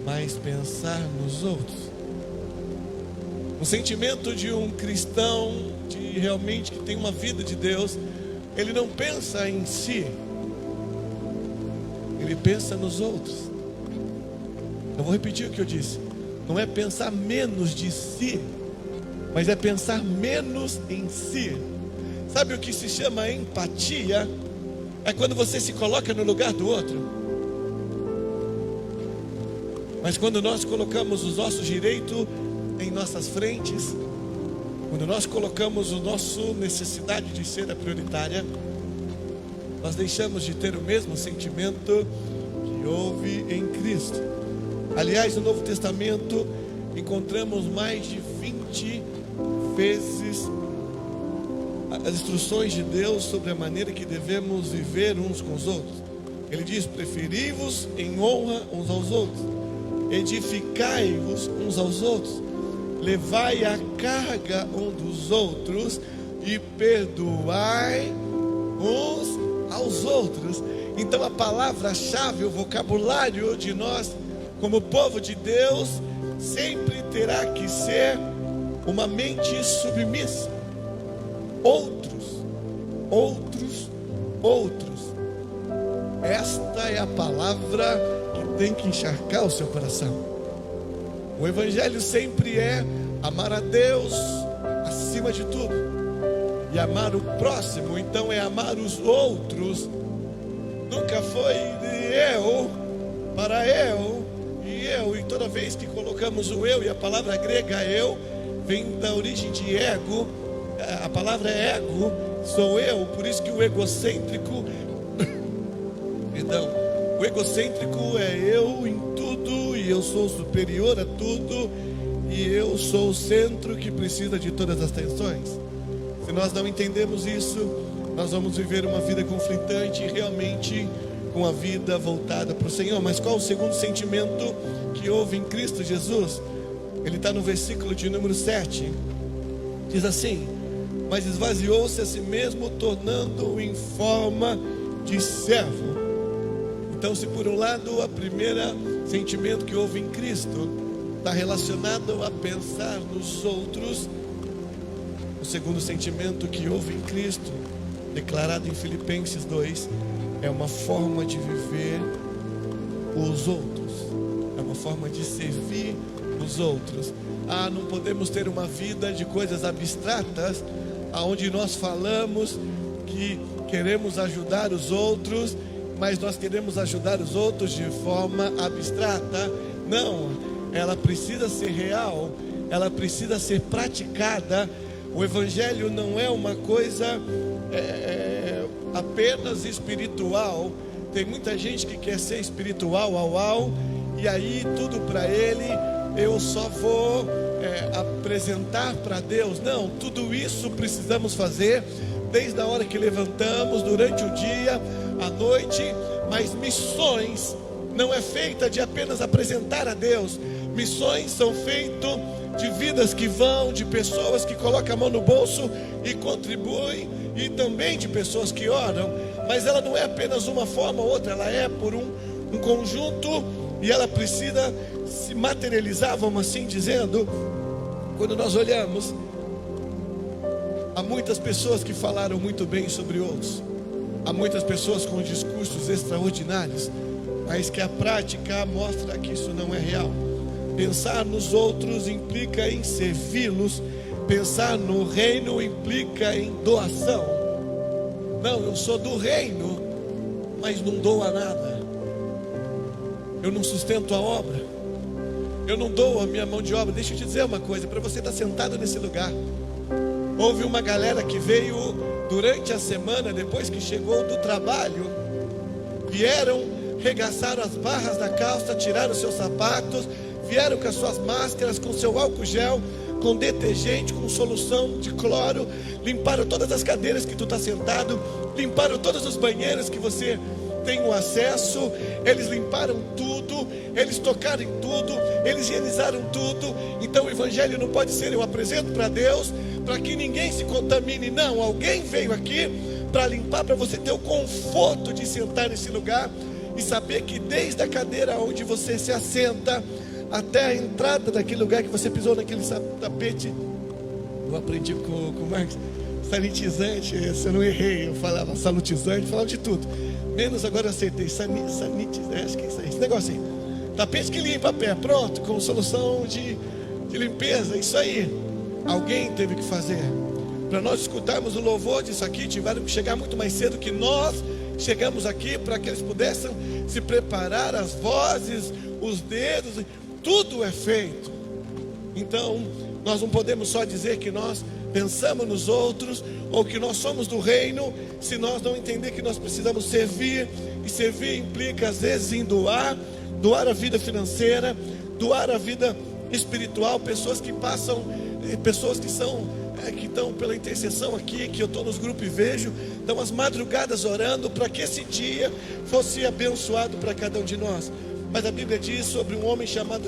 mas pensar nos outros. O sentimento de um cristão, de realmente que tem uma vida de Deus, ele não pensa em si, ele pensa nos outros. Eu vou repetir o que eu disse. Não é pensar menos de si, mas é pensar menos em si. Sabe o que se chama empatia? É quando você se coloca no lugar do outro. Mas quando nós colocamos os nossos direitos em nossas frentes, quando nós colocamos a nossa necessidade de ser a prioritária, nós deixamos de ter o mesmo sentimento que houve em Cristo. Aliás, no Novo Testamento encontramos mais de 20 vezes as instruções de Deus sobre a maneira que devemos viver uns com os outros. Ele diz: preferi-vos em honra uns aos outros, edificai-vos uns aos outros, levai a carga um dos outros e perdoai uns aos outros. Então a palavra-chave, o vocabulário de nós como povo de Deus sempre terá que ser uma mente submissa. Outros, outros, outros. Esta é a palavra que tem que encharcar o seu coração. O evangelho sempre é amar a Deus acima de tudo e amar o próximo. Então é amar os outros. Nunca foi de eu para eu e eu. E toda vez que colocamos o eu, e a palavra grega eu vem da origem de ego. A palavra é ego, sou eu. Por isso que o egocêntrico perdão, o egocêntrico é eu em tudo, e eu sou superior a tudo, e eu sou o centro que precisa de todas as atenções. Se nós não entendemos isso, nós vamos viver uma vida conflitante, realmente com a vida voltada para o Senhor. Mas qual o segundo sentimento que houve em Cristo Jesus? Ele está no versículo de número 7. Diz assim: mas esvaziou-se a si mesmo, tornando-o em forma de servo. Então, se por um lado, a primeira sentimento que houve em Cristo está relacionado a pensar nos outros, o segundo sentimento que houve em Cristo, declarado em Filipenses 2, é uma forma de viver os outros, é uma forma de servir os outros. Não podemos ter uma vida de coisas abstratas, aonde nós falamos que queremos ajudar os outros, mas nós queremos ajudar os outros de forma abstrata. Não, ela precisa ser real, ela precisa ser praticada. O Evangelho não é uma coisa apenas espiritual. Tem muita gente que quer ser espiritual, e aí tudo para ele, eu só vou apresentar para Deus. Não, tudo isso precisamos fazer desde a hora que levantamos, durante o dia, à noite. Mas missões não é feita de apenas apresentar a Deus. Missões são feitas de vidas que vão, de pessoas que colocam a mão no bolso e contribuem, e também de pessoas que oram. Mas ela não é apenas uma forma ou outra, ela é por um conjunto, e ela precisa se materializar, vamos assim dizendo. Quando nós olhamos, há muitas pessoas que falaram muito bem sobre outros, há muitas pessoas com discursos extraordinários, mas que a prática mostra que isso não é real. Pensar nos outros implica em servi-los. Pensar no reino implica em doação. Não, eu sou do reino, mas não dou a nada. Eu não sustento a obra, eu não dou a minha mão de obra. Deixa eu te dizer uma coisa, para você estar sentado nesse lugar, houve uma galera que veio durante a semana, depois que chegou do trabalho, vieram, regaçaram as barras da calça, tiraram seus sapatos, vieram com as suas máscaras, com seu álcool gel, com detergente, com solução de cloro, limparam todas as cadeiras que tu está sentado, limparam todos os banheiros que você tem o acesso, eles limparam tudo, eles tocaram em tudo, eles higienizaram tudo. Então o Evangelho não pode ser eu apresento para Deus, para que ninguém se contamine. Não, alguém veio aqui para limpar, para você ter o conforto de sentar nesse lugar e saber que desde a cadeira onde você se assenta até a entrada daquele lugar que você pisou naquele tapete, eu aprendi com o Marcos, sanitizante, se eu não errei, eu falava salutizante, falava de tudo, menos agora eu acertei, sanitizante, acho que é isso aí, esse negócio aí, tapete que limpa a pé, pronto, com solução de limpeza, isso aí, alguém teve que fazer. Para nós escutarmos o louvor disso aqui, tiveram que chegar muito mais cedo que nós chegamos aqui, para que eles pudessem se preparar, as vozes, os dedos, tudo é feito. Então nós não podemos só dizer que nós pensamos nos outros, ou que nós somos do reino, se nós não entender que nós precisamos servir. E servir implica às vezes em doar a vida financeira, doar a vida espiritual. Pessoas que passam, pessoas que são que estão pela intercessão aqui, que eu estou nos grupos e vejo, estão as madrugadas orando para que esse dia fosse abençoado para cada um de nós. Mas a Bíblia diz sobre um homem chamado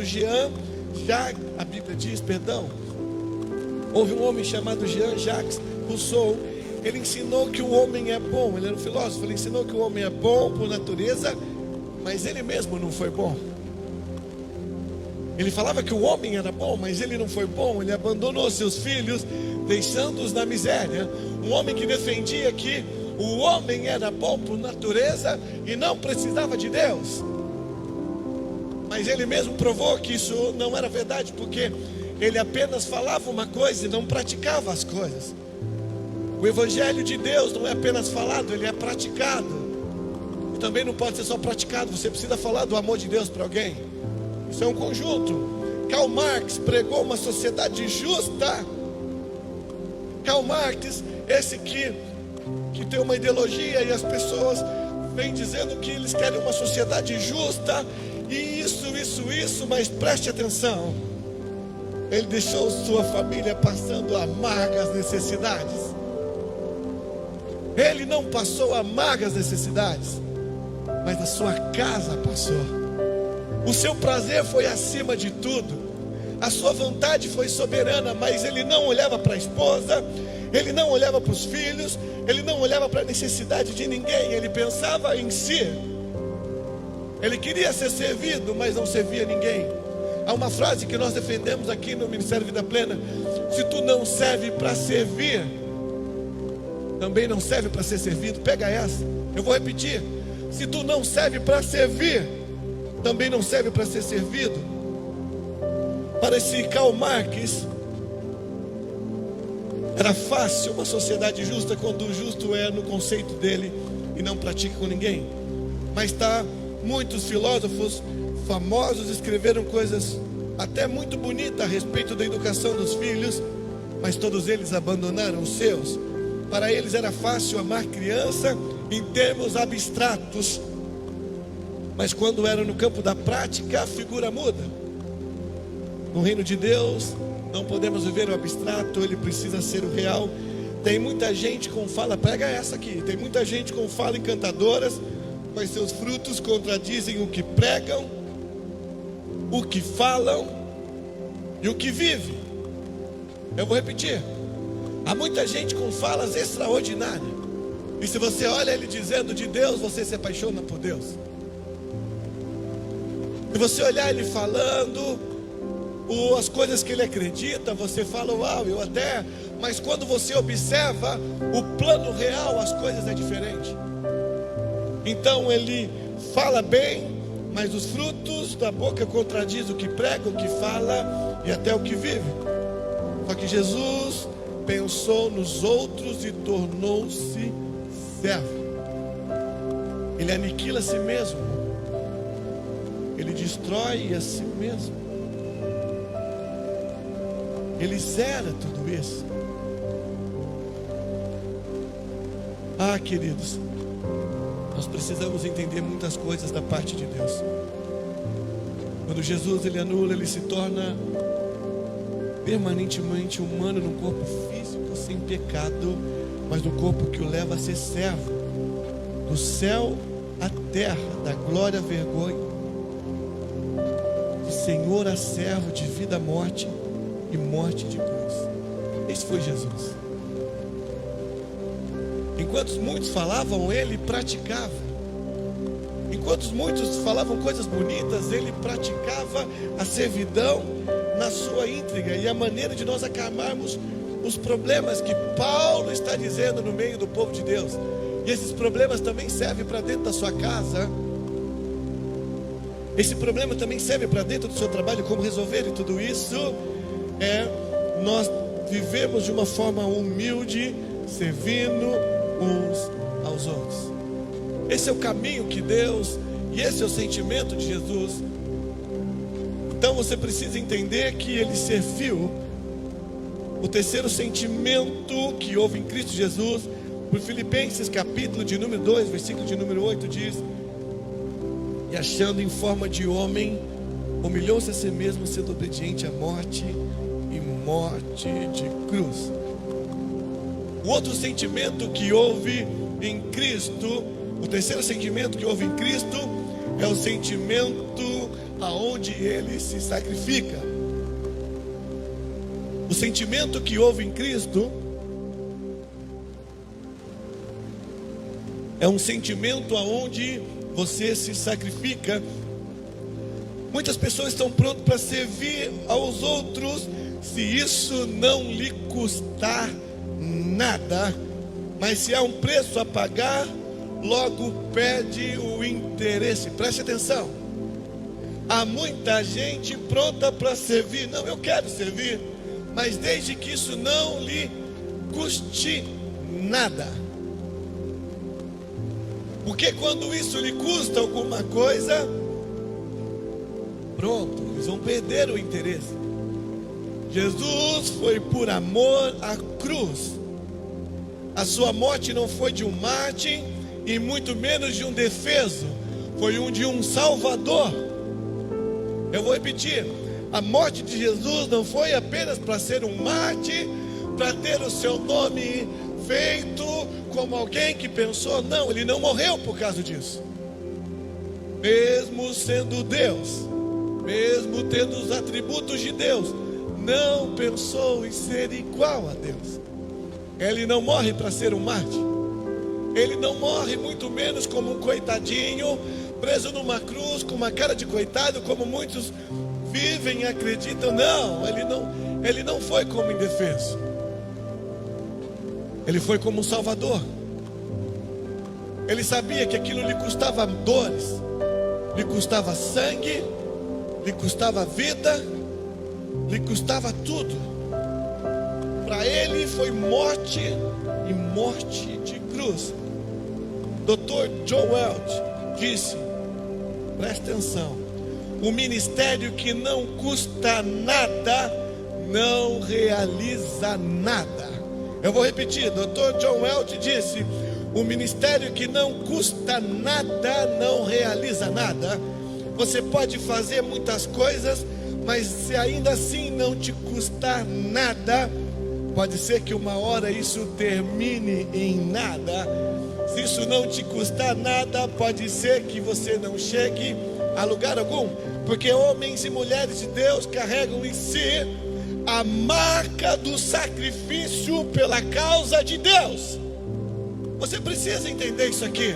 houve um homem chamado Jean-Jacques Rousseau. Ele ensinou que o homem é bom, ele era um filósofo, ele ensinou que o homem é bom por natureza, mas ele mesmo não foi bom. Ele falava que o homem era bom, mas ele não foi bom. Ele abandonou seus filhos, deixando-os na miséria. Um homem que defendia que o homem era bom por natureza e não precisava de Deus. Mas ele mesmo provou que isso não era verdade, porque ele apenas falava uma coisa e não praticava as coisas. O Evangelho de Deus não é apenas falado, ele é praticado. E também não pode ser só praticado, você precisa falar do amor de Deus para alguém. Isso é um conjunto. Karl Marx pregou uma sociedade justa. Karl Marx, esse que tem uma ideologia, e as pessoas vêm dizendo que eles querem uma sociedade justa, e isso, mas preste atenção, ele deixou sua família passando amargas necessidades. Ele não passou amargas necessidades, mas a sua casa passou. O seu prazer foi acima de tudo, a sua vontade foi soberana, mas ele não olhava para a esposa, ele não olhava para os filhos, ele não olhava para a necessidade de ninguém, ele pensava em si. Ele queria ser servido, mas não servia ninguém. Há uma frase que nós defendemos aqui no Ministério Vida Plena: se tu não serve para servir, também não serve para ser servido. Pega essa, eu vou repetir: se tu não serve para servir, também não serve para ser servido. Para esse Karl Marx, era fácil uma sociedade justa quando o justo é no conceito dele e não pratica com ninguém. Mas muitos filósofos famosos escreveram coisas até muito bonitas a respeito da educação dos filhos, mas todos eles abandonaram os seus. Para eles era fácil amar criança em termos abstratos, mas quando era no campo da prática, a figura muda. No reino de Deus, não podemos viver o abstrato, ele precisa ser o real. Tem muita gente com fala, pega essa aqui, tem muita gente com fala encantadoras, mas seus frutos contradizem o que pregam, o que falam e o que vivem. Eu vou repetir: há muita gente com falas extraordinárias, e se você olha ele dizendo de Deus, você se apaixona por Deus. Se você olhar ele falando as coisas que ele acredita, você fala, uau, eu até... Mas quando você observa o plano real, as coisas é diferente. Então ele fala bem, mas os frutos da boca contradizem o que prega, o que fala e até o que vive. Só que Jesus pensou nos outros e tornou-se servo. Ele aniquila a si mesmo, ele destrói a si mesmo, ele zera tudo isso. Ah, queridos, nós precisamos entender muitas coisas da parte de Deus. Quando Jesus ele anula, ele se torna permanentemente humano num corpo físico sem pecado, mas num corpo que o leva a ser servo, do céu à terra, da glória à vergonha, de Senhor a servo, de vida à morte e morte de cruz. Esse foi Jesus. Enquanto muitos falavam, ele praticava. Enquanto muitos falavam coisas bonitas, ele praticava a servidão na sua íntegra. E a maneira de nós acalmarmos os problemas que Paulo está dizendo no meio do povo de Deus. E esses problemas também servem para dentro da sua casa. Esse problema também serve para dentro do seu trabalho, como resolver. E tudo isso nós vivemos de uma forma humilde, servindo uns aos outros. Esse é o caminho que Deus, e esse é o sentimento de Jesus. Então você precisa entender que ele serviu. O terceiro sentimento que houve em Cristo Jesus, por Filipenses capítulo de número 2, versículo de número 8 diz: e achando em forma de homem, humilhou-se a si mesmo, sendo obediente à morte e morte de cruz. O outro sentimento que houve em Cristo, o terceiro sentimento que houve em Cristo, é o sentimento aonde ele se sacrifica. O sentimento que houve em Cristo é um sentimento aonde você se sacrifica. Muitas pessoas estão prontas para servir aos outros se isso não lhe custar nada, mas se há um preço a pagar, logo perde o interesse. Preste atenção. Há muita gente pronta para servir. Não, eu quero servir, mas desde que isso não lhe custe nada. Porque quando isso lhe custa alguma coisa, pronto, eles vão perder o interesse. Jesus foi por amor à cruz. A sua morte não foi de um mártir e muito menos de um defeso, foi de um salvador. Eu vou repetir: a morte de Jesus não foi apenas para ser um mártir, para ter o seu nome feito como alguém que pensou. Não, ele não morreu por causa disso. Mesmo sendo Deus, mesmo tendo os atributos de Deus, não pensou em ser igual a Deus. Ele não morre para ser um mártir. Ele não morre muito menos como um coitadinho preso numa cruz, com uma cara de coitado, como muitos vivem e acreditam. Não, ele não foi como indefeso. Ele foi como um salvador. Ele sabia que aquilo lhe custava dores, lhe custava sangue, lhe custava vida, lhe custava tudo. Para ele foi morte e morte de cruz. Dr. John Welch disse, presta atenção: o ministério que não custa nada não realiza nada. Eu vou repetir, Dr. John Welch disse: o ministério que não custa nada não realiza nada. Você pode fazer muitas coisas, mas se ainda assim não te custar nada, pode ser que uma hora isso termine em nada. Se isso não te custar nada, pode ser que você não chegue a lugar algum, porque homens e mulheres de Deus carregam em si a marca do sacrifício pela causa de Deus. Você precisa entender isso aqui.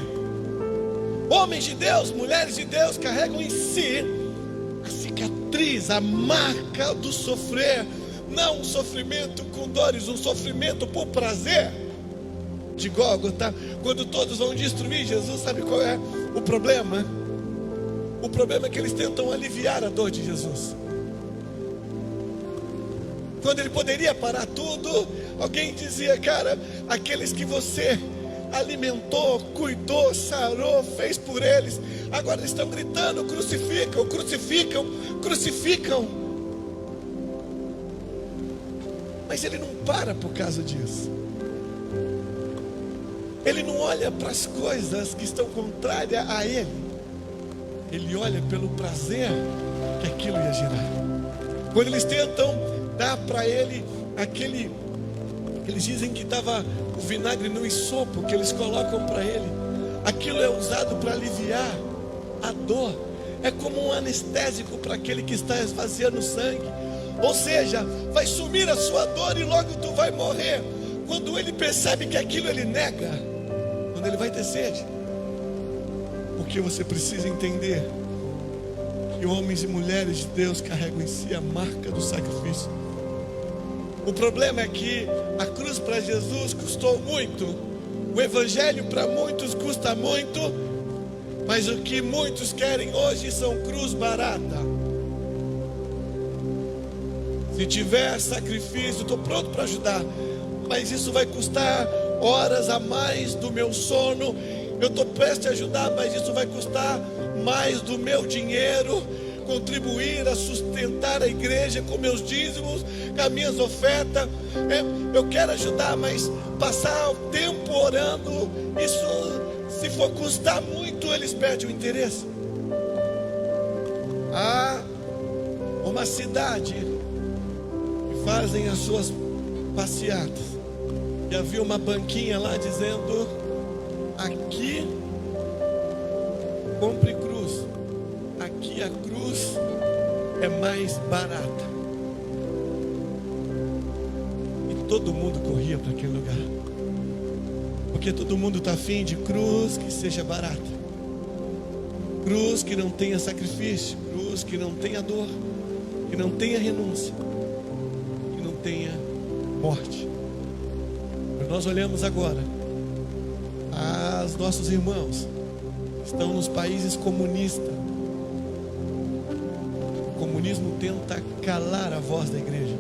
Homens de Deus, mulheres de Deus carregam em si a cicatriz, a marca do sofrer. Não um sofrimento com dores, um sofrimento por prazer. De Gólgota, quando todos vão destruir Jesus, sabe qual é o problema? O problema é que eles tentam aliviar a dor de Jesus. Quando ele poderia parar tudo, alguém dizia: cara, aqueles que você alimentou, cuidou, sarou, fez por eles, agora eles estão gritando: crucificam, crucificam, crucificam. Mas ele não para por causa disso. Ele não olha para as coisas que estão contrárias a ele. Ele olha pelo prazer que aquilo ia gerar. Quando eles tentam dar para ele aquele, eles dizem que estava o vinagre no ensopo que eles colocam para ele, aquilo é usado para aliviar a dor. É como um anestésico para aquele que está esvaziando sangue. Ou seja, vai sumir a sua dor e logo tu vai morrer. Quando ele percebe que aquilo ele nega, quando ele vai ter sede. Porque você precisa entender que homens e mulheres de Deus carregam em si a marca do sacrifício. O problema é que a cruz para Jesus custou muito, o evangelho para muitos custa muito, mas o que muitos querem hoje são cruz barata. Se tiver sacrifício, estou pronto para ajudar, mas isso vai custar horas a mais do meu sono. Eu estou prestes a ajudar, mas isso vai custar mais do meu dinheiro. Contribuir a sustentar a igreja com meus dízimos, com as minhas ofertas. Eu quero ajudar, mas passar o tempo orando, isso, se for custar muito, eles perdem o interesse. Há uma cidade que fazem as suas passeatas, e havia uma banquinha lá dizendo: aqui compre cruz, aqui a cruz é mais barata. E todo mundo corria para aquele lugar, porque todo mundo está afim de cruz que seja barata, cruz que não tenha sacrifício, cruz que não tenha dor, que não tenha renúncia, que não tenha morte. Nós olhamos agora, os nossos irmãos estão nos países comunistas. O comunismo tenta calar a voz da igreja.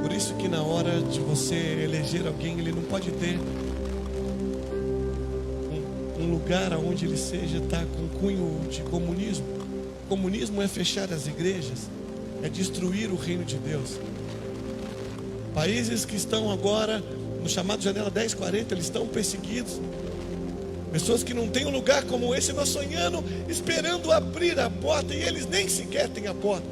Por isso que na hora de você eleger alguém, ele não pode ter um lugar onde ele seja com cunho de comunismo. Comunismo é fechar as igrejas, é destruir o reino de Deus. Países que estão agora no chamado Janela 1040, eles estão perseguidos. Pessoas que não têm um lugar como esse, nós sonhando, esperando abrir a porta, e eles nem sequer têm a porta,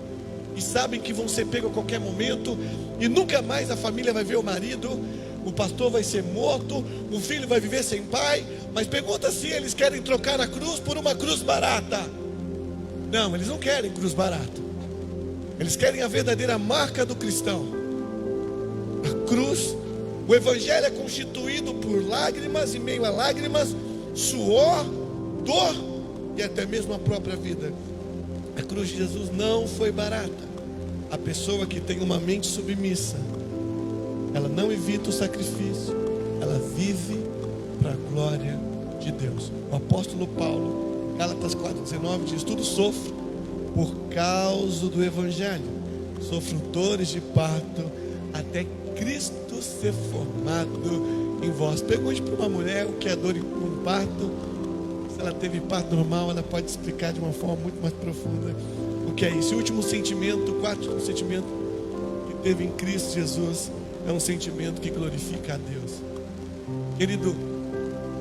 e sabem que vão ser pegos a qualquer momento, e nunca mais a família vai ver o marido, o pastor vai ser morto, o filho vai viver sem pai. Mas pergunta se eles querem trocar a cruz por uma cruz barata. Não, eles não querem cruz barata. Eles querem a verdadeira marca do cristão. A cruz. O evangelho é constituído por lágrimas, e meio a lágrimas, suor, dor e até mesmo a própria vida. A cruz de Jesus não foi barata. A pessoa que tem uma mente submissa, ela não evita o sacrifício, ela vive para a glória de Deus. O apóstolo Paulo, Gálatas 4,19 diz: tudo sofro por causa do Evangelho, sofro dores de parto até Cristo ser formado em vós. Pergunte para uma mulher o que é dor em um parto. Se ela teve parto normal, ela pode explicar de uma forma muito mais profunda o que é isso. O último sentimento, o quarto último sentimento que teve em Cristo Jesus, é um sentimento que glorifica a Deus. Querido,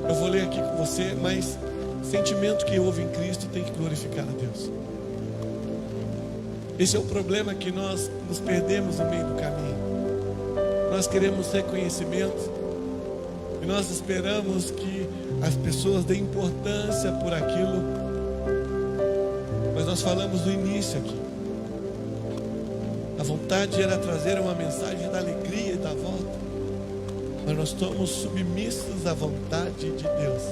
eu vou ler aqui com você, mas o sentimento que houve em Cristo tem que glorificar a Deus. Esse é o problema, que nós nos perdemos no meio do caminho. Nós queremos reconhecimento e nós esperamos que as pessoas deem importância por aquilo, mas nós falamos no início aqui. A vontade era trazer uma mensagem da alegria e da volta, mas nós estamos submissos à vontade de Deus.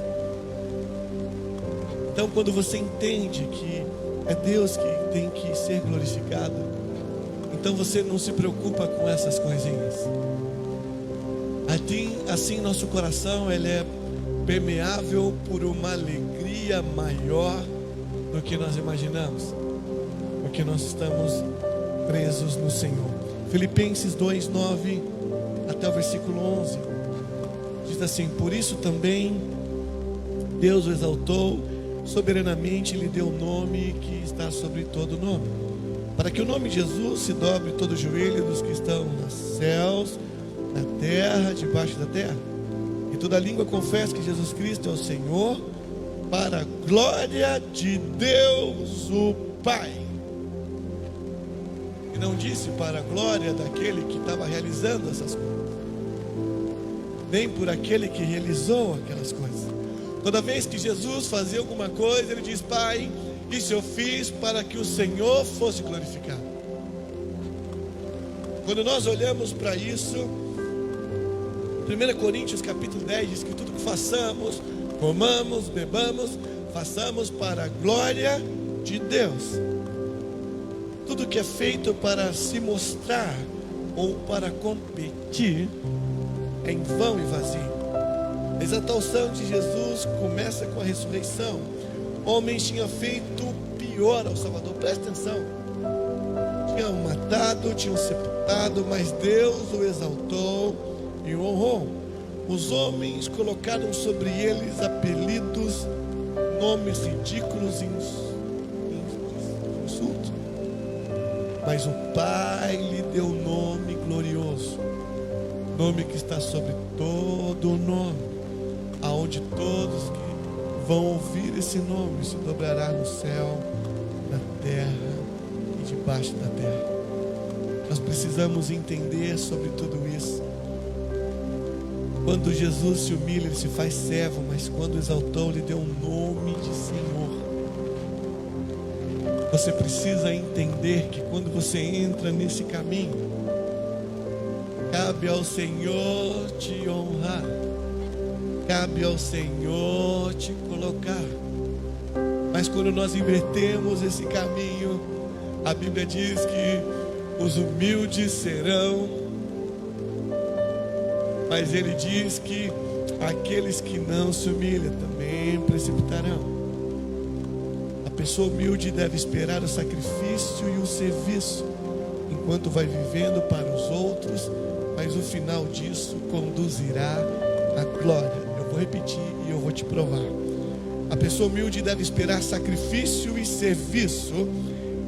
Então, quando você entende que é Deus que tem que ser glorificado, então você não se preocupa com essas coisinhas. Assim nosso coração ele é permeável por uma alegria maior do que nós imaginamos, porque nós estamos presos no Senhor. Filipenses 2:9 até o versículo 11 diz assim: por isso também Deus o exaltou soberanamente, lhe deu o nome que está sobre todo nome, para que o nome de Jesus se dobre todo o joelho dos que estão nos céus, na terra, debaixo da terra, e toda língua confesse que Jesus Cristo é o Senhor, para a glória de Deus o Pai. E não disse para a glória daquele que estava realizando essas coisas, nem por aquele que realizou aquelas coisas. Toda vez que Jesus fazia alguma coisa, ele diz: Pai, isso eu fiz para que o Senhor fosse glorificado. Quando nós olhamos para isso, 1 Coríntios capítulo 10 diz que tudo que façamos, comamos, bebamos, façamos para a glória de Deus. Tudo que é feito para se mostrar ou para competir é em vão e vazio. A exaltação de Jesus começa com a ressurreição. Homens tinham feito pior ao Salvador, presta atenção. Tinham matado, tinham sepultado, mas Deus o exaltou e o honrou. Os homens colocaram sobre eles apelidos, nomes ridículos e insultos, mas o Pai lhe deu um nome glorioso, nome que está sobre todo o nome, aonde todos que vão ouvir esse nome se dobrará no céu, na terra e debaixo da terra. Nós precisamos entender sobre tudo isso. Quando Jesus se humilha, ele se faz servo, mas quando exaltou, ele deu um nome de Senhor. Você precisa entender que quando você entra nesse caminho, cabe ao Senhor te honrar, cabe ao Senhor te colocar. Mas quando nós invertemos esse caminho, a Bíblia diz que os humildes serão, mas ele diz que aqueles que não se humilham também precipitarão. A pessoa humilde deve esperar o sacrifício e o serviço, enquanto vai vivendo para os outros, mas o final disso conduzirá à glória. Eu vou repetir e eu vou te provar. A pessoa humilde deve esperar sacrifício e serviço,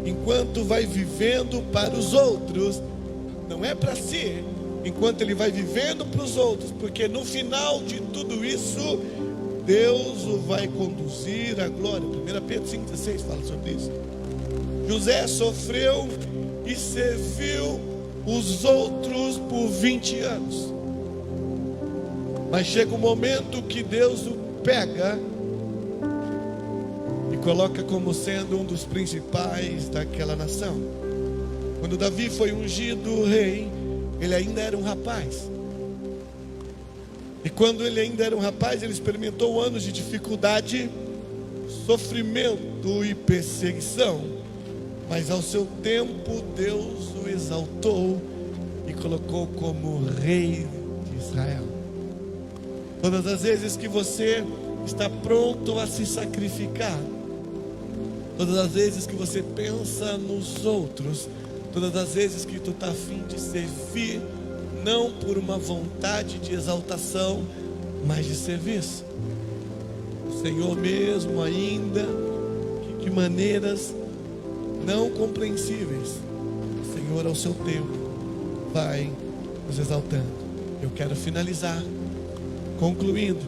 enquanto vai vivendo para os outros, não é para si, enquanto ele vai vivendo para os outros, porque no final de tudo isso, Deus o vai conduzir à glória. 1 Pedro 5,16 fala sobre isso. José sofreu e serviu os outros por 20 anos, mas chega um momento que Deus o pega e coloca como sendo um dos principais daquela nação. Quando Davi foi ungido rei, ele ainda era um rapaz. E quando ele ainda era um rapaz, ele experimentou anos de dificuldade, sofrimento e perseguição, mas ao seu tempo Deus o exaltou e colocou como rei de Israel. Todas as vezes que você está pronto a se sacrificar, todas as vezes que você pensa nos outros, todas as vezes que tu está a fim de servir, não por uma vontade de exaltação, mas de serviço, o Senhor mesmo, ainda que de maneiras não compreensíveis, o Senhor ao seu tempo vai nos exaltando. Eu quero finalizar concluindo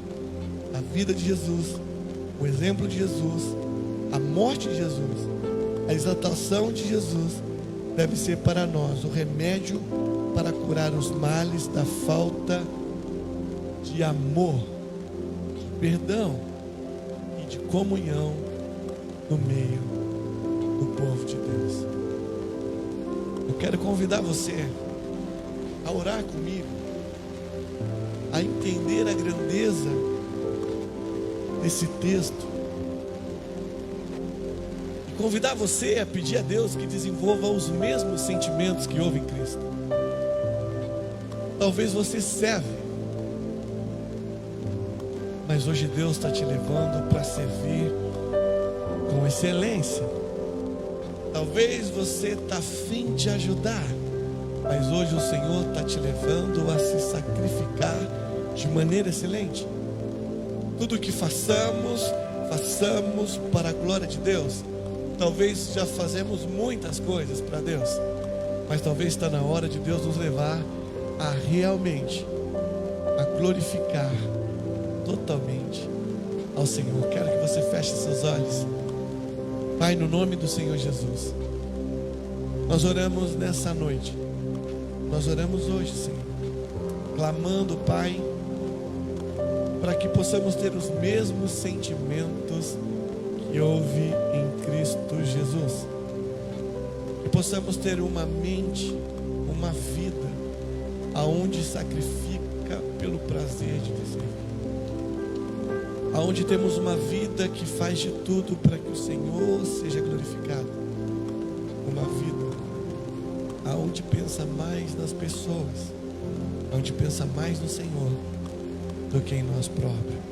a vida de Jesus, o exemplo de Jesus, a morte de Jesus, a exaltação de Jesus deve ser para nós o remédio para curar os males da falta de amor, de perdão e de comunhão no meio do povo de Deus. Eu quero convidar você a orar comigo, a entender a grandeza desse texto e convidar você a pedir a Deus que desenvolva os mesmos sentimentos que houve em Cristo. Talvez você serve, mas hoje Deus está te levando para servir com excelência. Talvez você está a fim de ajudar, mas hoje o Senhor está te levando a se sacrificar de maneira excelente. Tudo que façamos, façamos para a glória de Deus. Talvez já fazemos muitas coisas para Deus, mas talvez está na hora de Deus nos levar a realmente a glorificar totalmente ao Senhor. Quero que você feche seus olhos. Pai, no nome do Senhor Jesus, nós oramos nessa noite, nós oramos hoje, Senhor, clamando, Pai, para que possamos ter os mesmos sentimentos que houve em Cristo Jesus, que possamos ter uma mente, uma vida aonde sacrifica pelo prazer de servir, aonde temos uma vida que faz de tudo para que o Senhor seja glorificado, uma vida aonde pensa mais nas pessoas, aonde pensa mais no Senhor do que em nós próprios.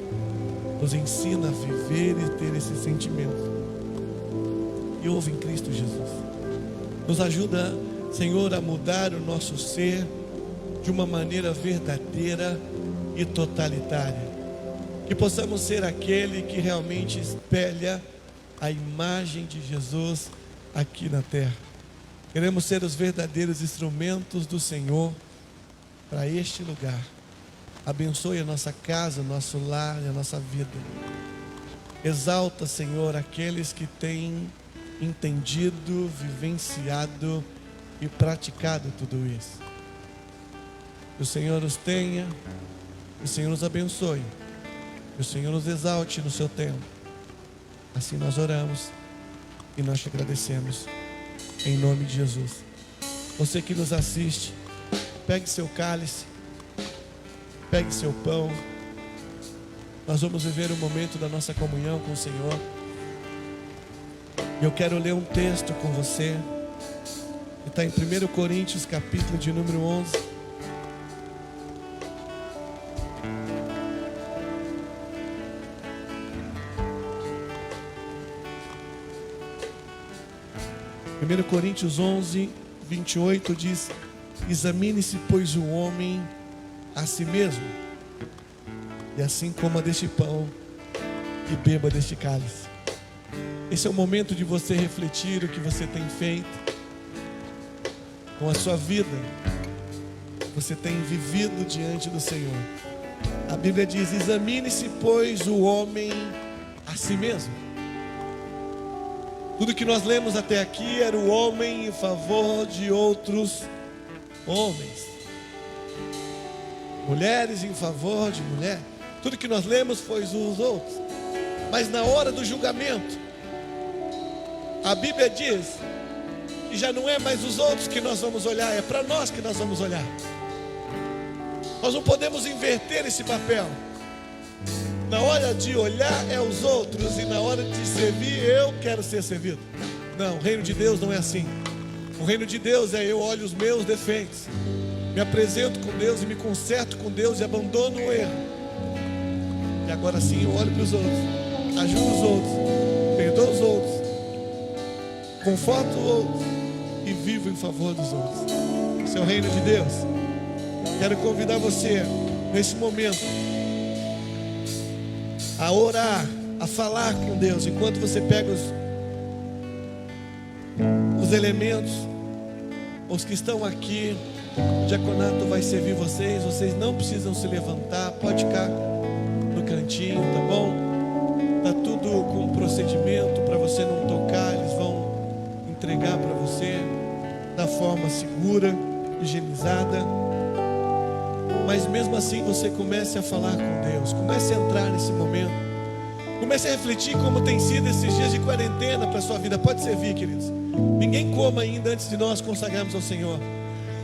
Nos ensina a viver e ter esse sentimento que houve em Cristo Jesus. Nos ajuda, Senhor, a mudar o nosso ser de uma maneira verdadeira e totalitária, que possamos ser aquele que realmente espelha a imagem de Jesus aqui na terra. Queremos ser os verdadeiros instrumentos do Senhor para este lugar. Abençoe a nossa casa, o nosso lar e a nossa vida. Exalta, Senhor, aqueles que têm entendido, vivenciado e praticado tudo isso. Que o Senhor nos tenha, que o Senhor nos abençoe, que o Senhor nos exalte no seu tempo. Assim nós oramos e nós te agradecemos, em nome de Jesus. Você que nos assiste, pegue seu cálice, pegue seu pão. Nós vamos viver um momento da nossa comunhão com o Senhor. E eu quero ler um texto com você, que está em 1 Coríntios, capítulo de número 11. Primeiro Coríntios 11, 28 diz: examine-se, pois, o homem a si mesmo, e assim coma deste pão e beba deste cálice. Esse é o momento de você refletir o que você tem feito com a sua vida, você tem vivido diante do Senhor. A Bíblia diz: examine-se, pois, o homem a si mesmo. Tudo que nós lemos até aqui era o homem em favor de outros homens, mulheres em favor de mulher. Tudo que nós lemos foi os outros. Mas na hora do julgamento, a Bíblia diz que já não é mais os outros que nós vamos olhar, é para nós que nós vamos olhar. Nós não podemos inverter esse papel. na hora de olhar é os outros e na hora de servir eu quero ser servido. Não, o reino de Deus não é assim. O reino de Deus é eu olho os meus defeitos, me apresento com Deus e me conserto com Deus e abandono o erro. E agora sim eu olho para os outros, ajudo os outros, perdoo os outros, conforto os outros e vivo em favor dos outros. Esse é o reino de Deus. Quero convidar você nesse momento a orar, a falar com Deus, enquanto você pega os elementos, os que estão aqui. O diaconato vai servir vocês. Vocês não precisam se levantar, pode ficar no cantinho, tá bom? Tá tudo com procedimento para você não tocar. Eles vão entregar para você da forma segura, higienizada. Mas mesmo assim você comece a falar com Deus, comece a entrar nesse momento, comece a refletir como tem sido esses dias de quarentena para a sua vida. Pode servir, queridos. Ninguém coma ainda antes de nós consagrarmos ao Senhor.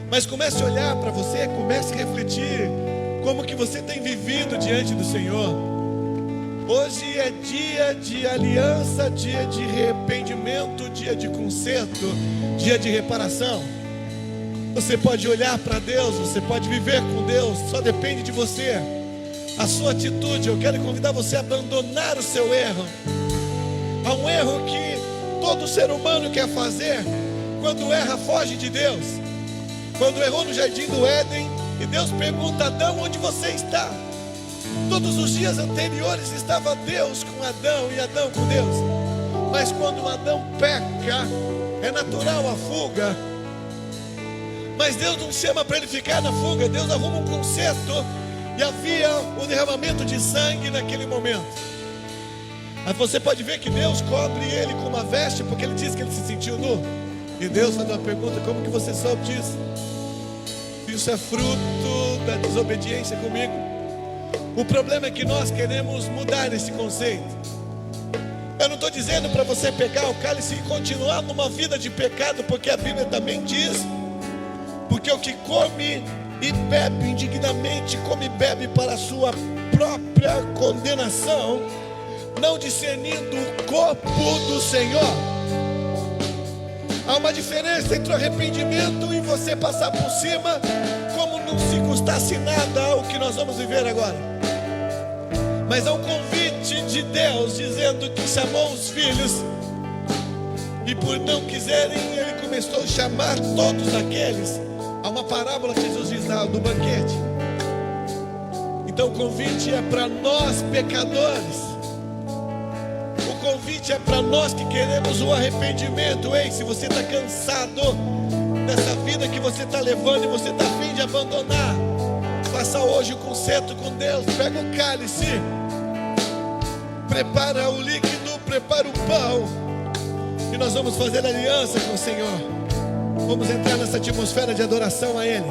Mas comece a olhar para você, comece a refletir como que você tem vivido diante do Senhor. Hoje é dia de aliança, dia de arrependimento, dia de conserto, dia de reparação. Você pode olhar para Deus, você pode viver com Deus, só depende de você. A sua atitude, eu quero convidar você a abandonar o seu erro. Há um erro que todo ser humano quer fazer. Quando erra, foge de Deus. Quando errou no jardim do Éden e Deus pergunta: Adão, onde você está? Todos os dias anteriores estava Deus com Adão e Adão com Deus. Mas quando Adão peca, é natural a fuga. Mas Deus não chama para ele ficar na fuga. Deus arruma um conserto. E havia o derramamento de sangue naquele momento. Mas você pode ver que Deus cobre ele com uma veste, porque ele diz que ele se sentiu nu. E Deus faz uma pergunta: como que você soube disso? Isso é fruto da desobediência comigo. O problema é que nós queremos mudar esse conceito. Eu não estou dizendo para você pegar o cálice e continuar numa vida de pecado, porque a Bíblia também diz: porque o que come e bebe indignamente, come e bebe para a sua própria condenação, não discernindo o corpo do Senhor. Há uma diferença entre o arrependimento e você passar por cima, como não se custasse nada ao que nós vamos viver agora. Mas há um convite de Deus dizendo que chamou os filhos, e por não quiserem, ele começou a chamar todos aqueles. Há uma parábola que Jesus diz lá do banquete. Então o convite é para nós pecadores. O convite é para nós que queremos o arrependimento. Ei, se você está cansado dessa vida que você está levando e você está a fim de abandonar, faça hoje o concerto com Deus. Pega o cálice, prepara o líquido, prepara o pão, e nós vamos fazer aliança com o Senhor. Vamos entrar nessa atmosfera de adoração a Ele.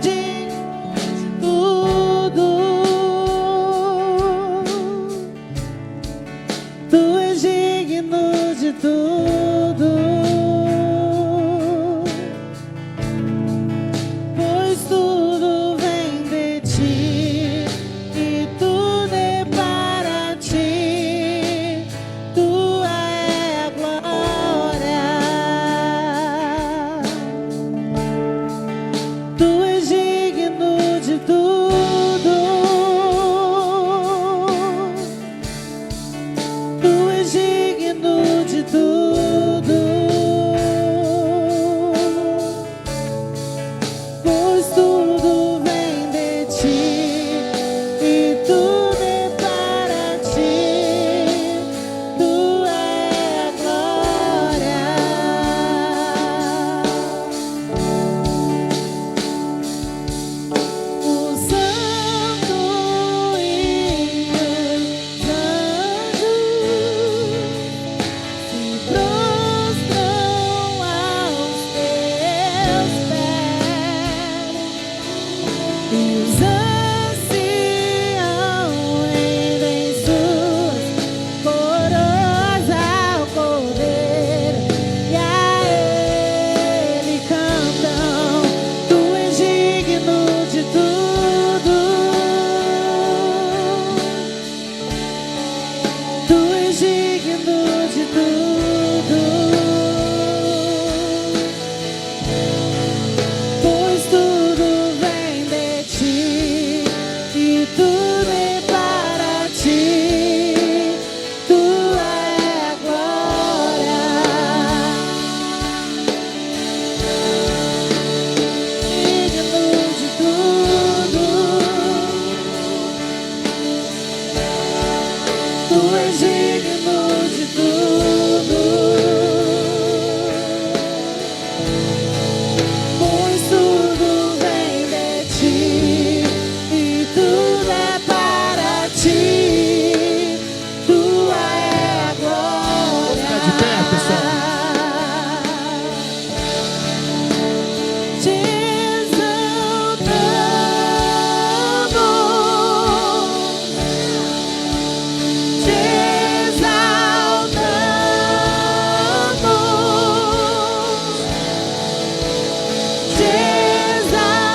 Digno digno de tudo, pois tudo vem de ti e tudo é para ti, tua é a glória. Digno de tudo, tu és digno de tudo, pois tudo vem de ti e tudo é para ti, tua é a glória. Vamos ficar de pé, pessoal. Te exaltamos, te exaltamos, te exaltamos,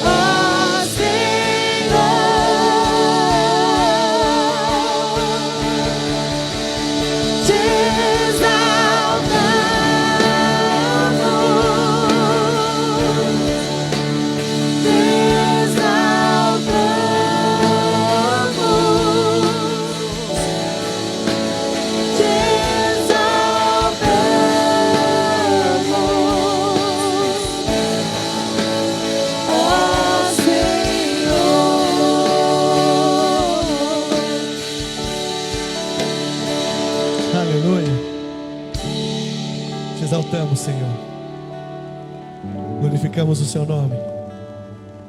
ó Senhor, te exaltamos, te exaltamos, ó Senhor. Aleluia. Te exaltamos, Senhor. Glorificamos o seu nome.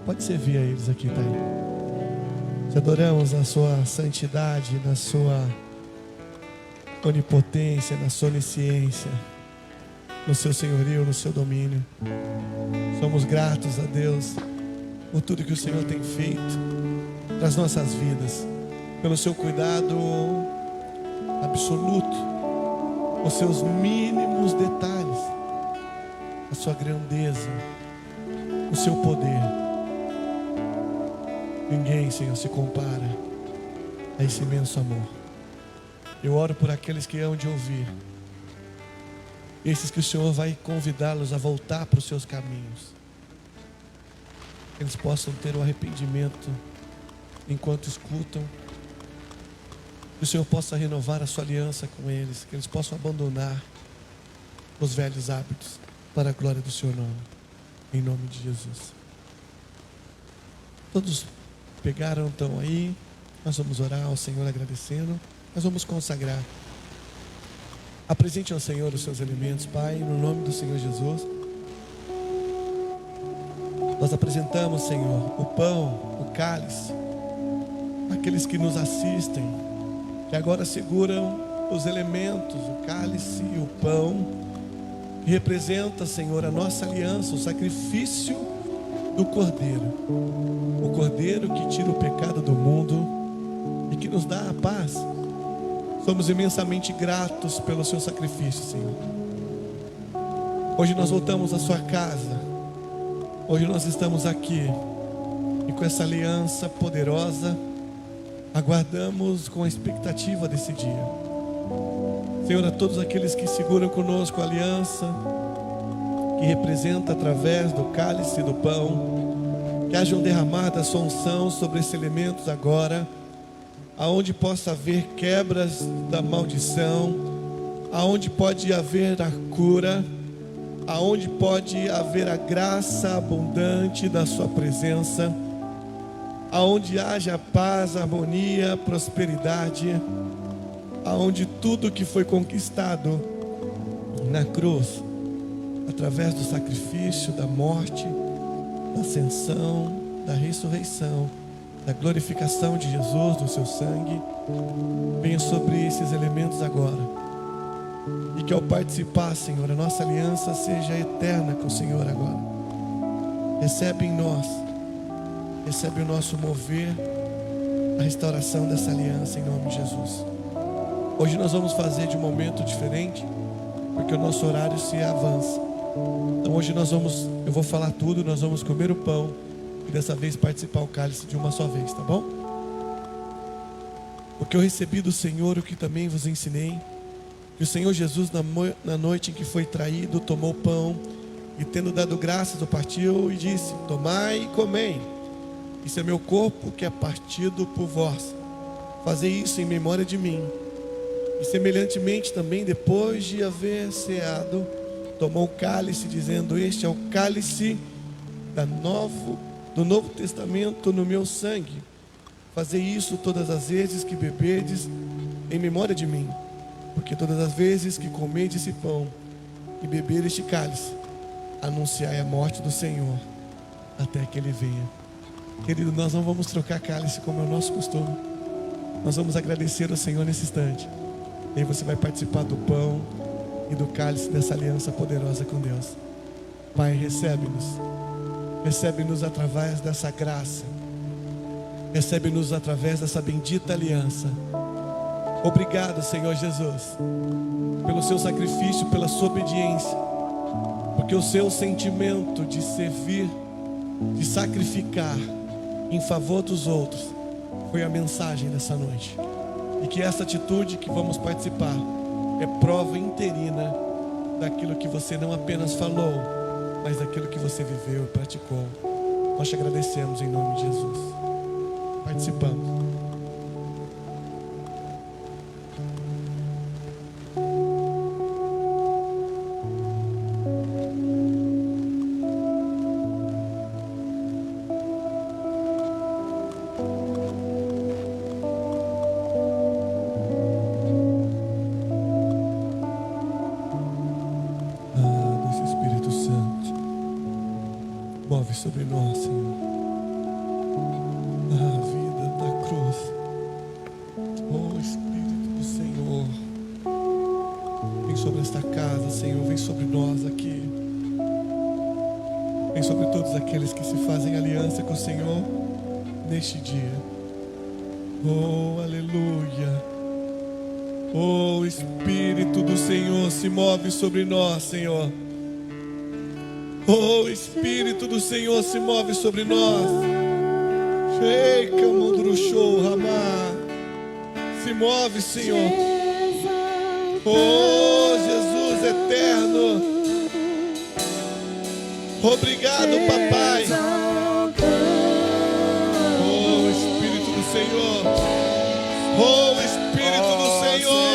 Pode servir a eles aqui, tá aí. Te adoramos na sua santidade, na sua onipotência, na sua onisciência, no seu senhorio, no seu domínio. Somos gratos a Deus por tudo que o Senhor tem feito nas nossas vidas, pelo seu cuidado absoluto, os seus mínimos detalhes, a sua grandeza, o seu poder. Ninguém, Senhor, se compara a esse imenso amor. Eu oro por aqueles que hão de ouvir, esses que o Senhor vai convidá-los a voltar para os seus caminhos, que eles possam ter o arrependimento enquanto escutam, que o Senhor possa renovar a sua aliança com eles, que eles possam abandonar os velhos hábitos para a glória do seu nome, em nome de Jesus. Todos pegaram, estão aí. Nós vamos orar ao Senhor agradecendo, nós vamos consagrar. Apresente ao Senhor os seus alimentos, Pai, no nome do Senhor Jesus. Nós apresentamos, Senhor, o pão, o cálice, aqueles que nos assistem, que agora seguram os elementos, o cálice e o pão, que representa, Senhor, a nossa aliança, o sacrifício do Cordeiro, o Cordeiro que tira o pecado do mundo e que nos dá a paz. Somos imensamente gratos pelo seu sacrifício, Senhor. Hoje nós voltamos à sua casa, hoje nós estamos aqui e com essa aliança poderosa aguardamos com a expectativa desse dia. Senhor, a todos aqueles que seguram conosco a aliança, que representa através do cálice e do pão, que hajam derramado a sua unção sobre esses elementos agora, aonde possa haver quebras da maldição, aonde pode haver a cura, aonde pode haver a graça abundante da sua presença, aonde haja paz, harmonia, prosperidade, aonde tudo que foi conquistado na cruz, através do sacrifício, da morte, da ascensão, da ressurreição, da glorificação de Jesus, do seu sangue, venha sobre esses elementos agora. E que ao participar, Senhor, a nossa aliança seja eterna com o Senhor agora. Recebe em nós, recebe o nosso mover, a restauração dessa aliança em nome de Jesus. Hoje nós vamos fazer de um momento diferente, porque o nosso horário se avança. Então hoje eu vou falar tudo, nós vamos comer o pão e dessa vez participar o cálice de uma só vez, tá bom? Porque eu recebi do Senhor o que também vos ensinei, que o Senhor Jesus, na noite em que foi traído, tomou o pão e, tendo dado graças, o partiu e disse: tomai e comei, isso é meu corpo que é partido por vós, fazei isso em memória de mim. E semelhantemente também, depois de haver ceado, tomou o cálice, dizendo: este é o cálice do Novo Testamento no meu sangue. Fazei isso todas as vezes que beberdes em memória de mim. Porque todas as vezes que comerdes esse pão e beber este cálice, anunciai a morte do Senhor até que Ele venha. Querido, nós não vamos trocar cálice como é o nosso costume. Nós vamos agradecer ao Senhor nesse instante. E aí você vai participar do pão e do cálice dessa aliança poderosa com Deus. Pai, recebe-nos. Recebe-nos através dessa graça. Recebe-nos através dessa bendita aliança. Obrigado, Senhor Jesus, pelo seu sacrifício, pela sua obediência, porque o seu sentimento de servir, de sacrificar em favor dos outros, foi a mensagem dessa noite. E que essa atitude que vamos participar é prova interina daquilo que você não apenas falou, mas daquilo que você viveu e praticou. Nós te agradecemos em nome de Jesus. Participamos. Move sobre nós, Senhor, a vida da cruz. Oh Espírito do Senhor, vem sobre esta casa, Senhor, vem sobre nós aqui, vem sobre todos aqueles que se fazem aliança com o Senhor neste dia. Oh, aleluia. Oh, Espírito do Senhor, se move sobre nós, Senhor. Oh, Espírito do Senhor, se move sobre nós. Se move, Senhor. Oh, Jesus eterno. Obrigado, papai. Oh, Espírito do Senhor. Oh, Espírito do Senhor.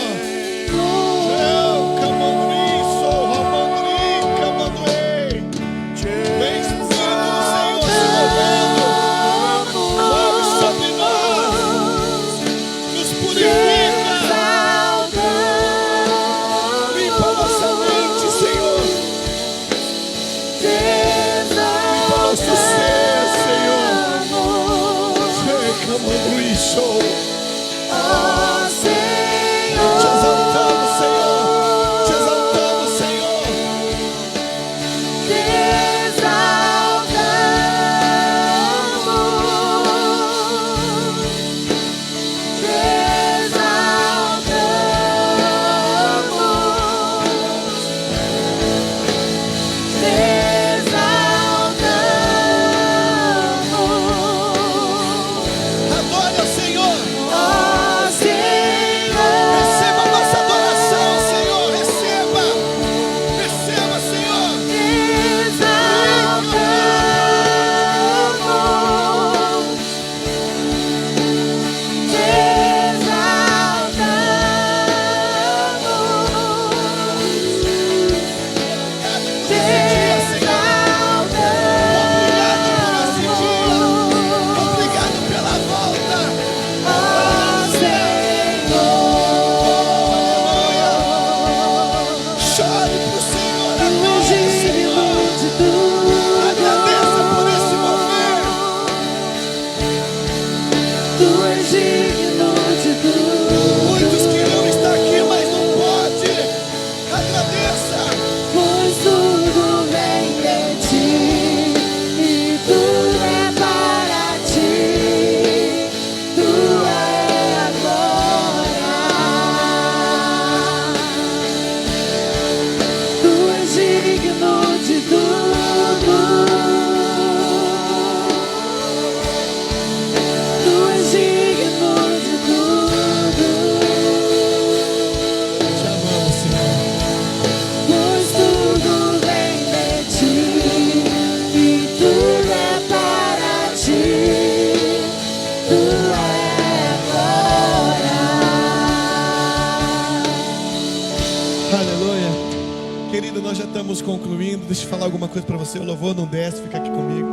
estamos concluindo. Deixa eu falar alguma coisa para você. O louvor não desce, fica aqui comigo.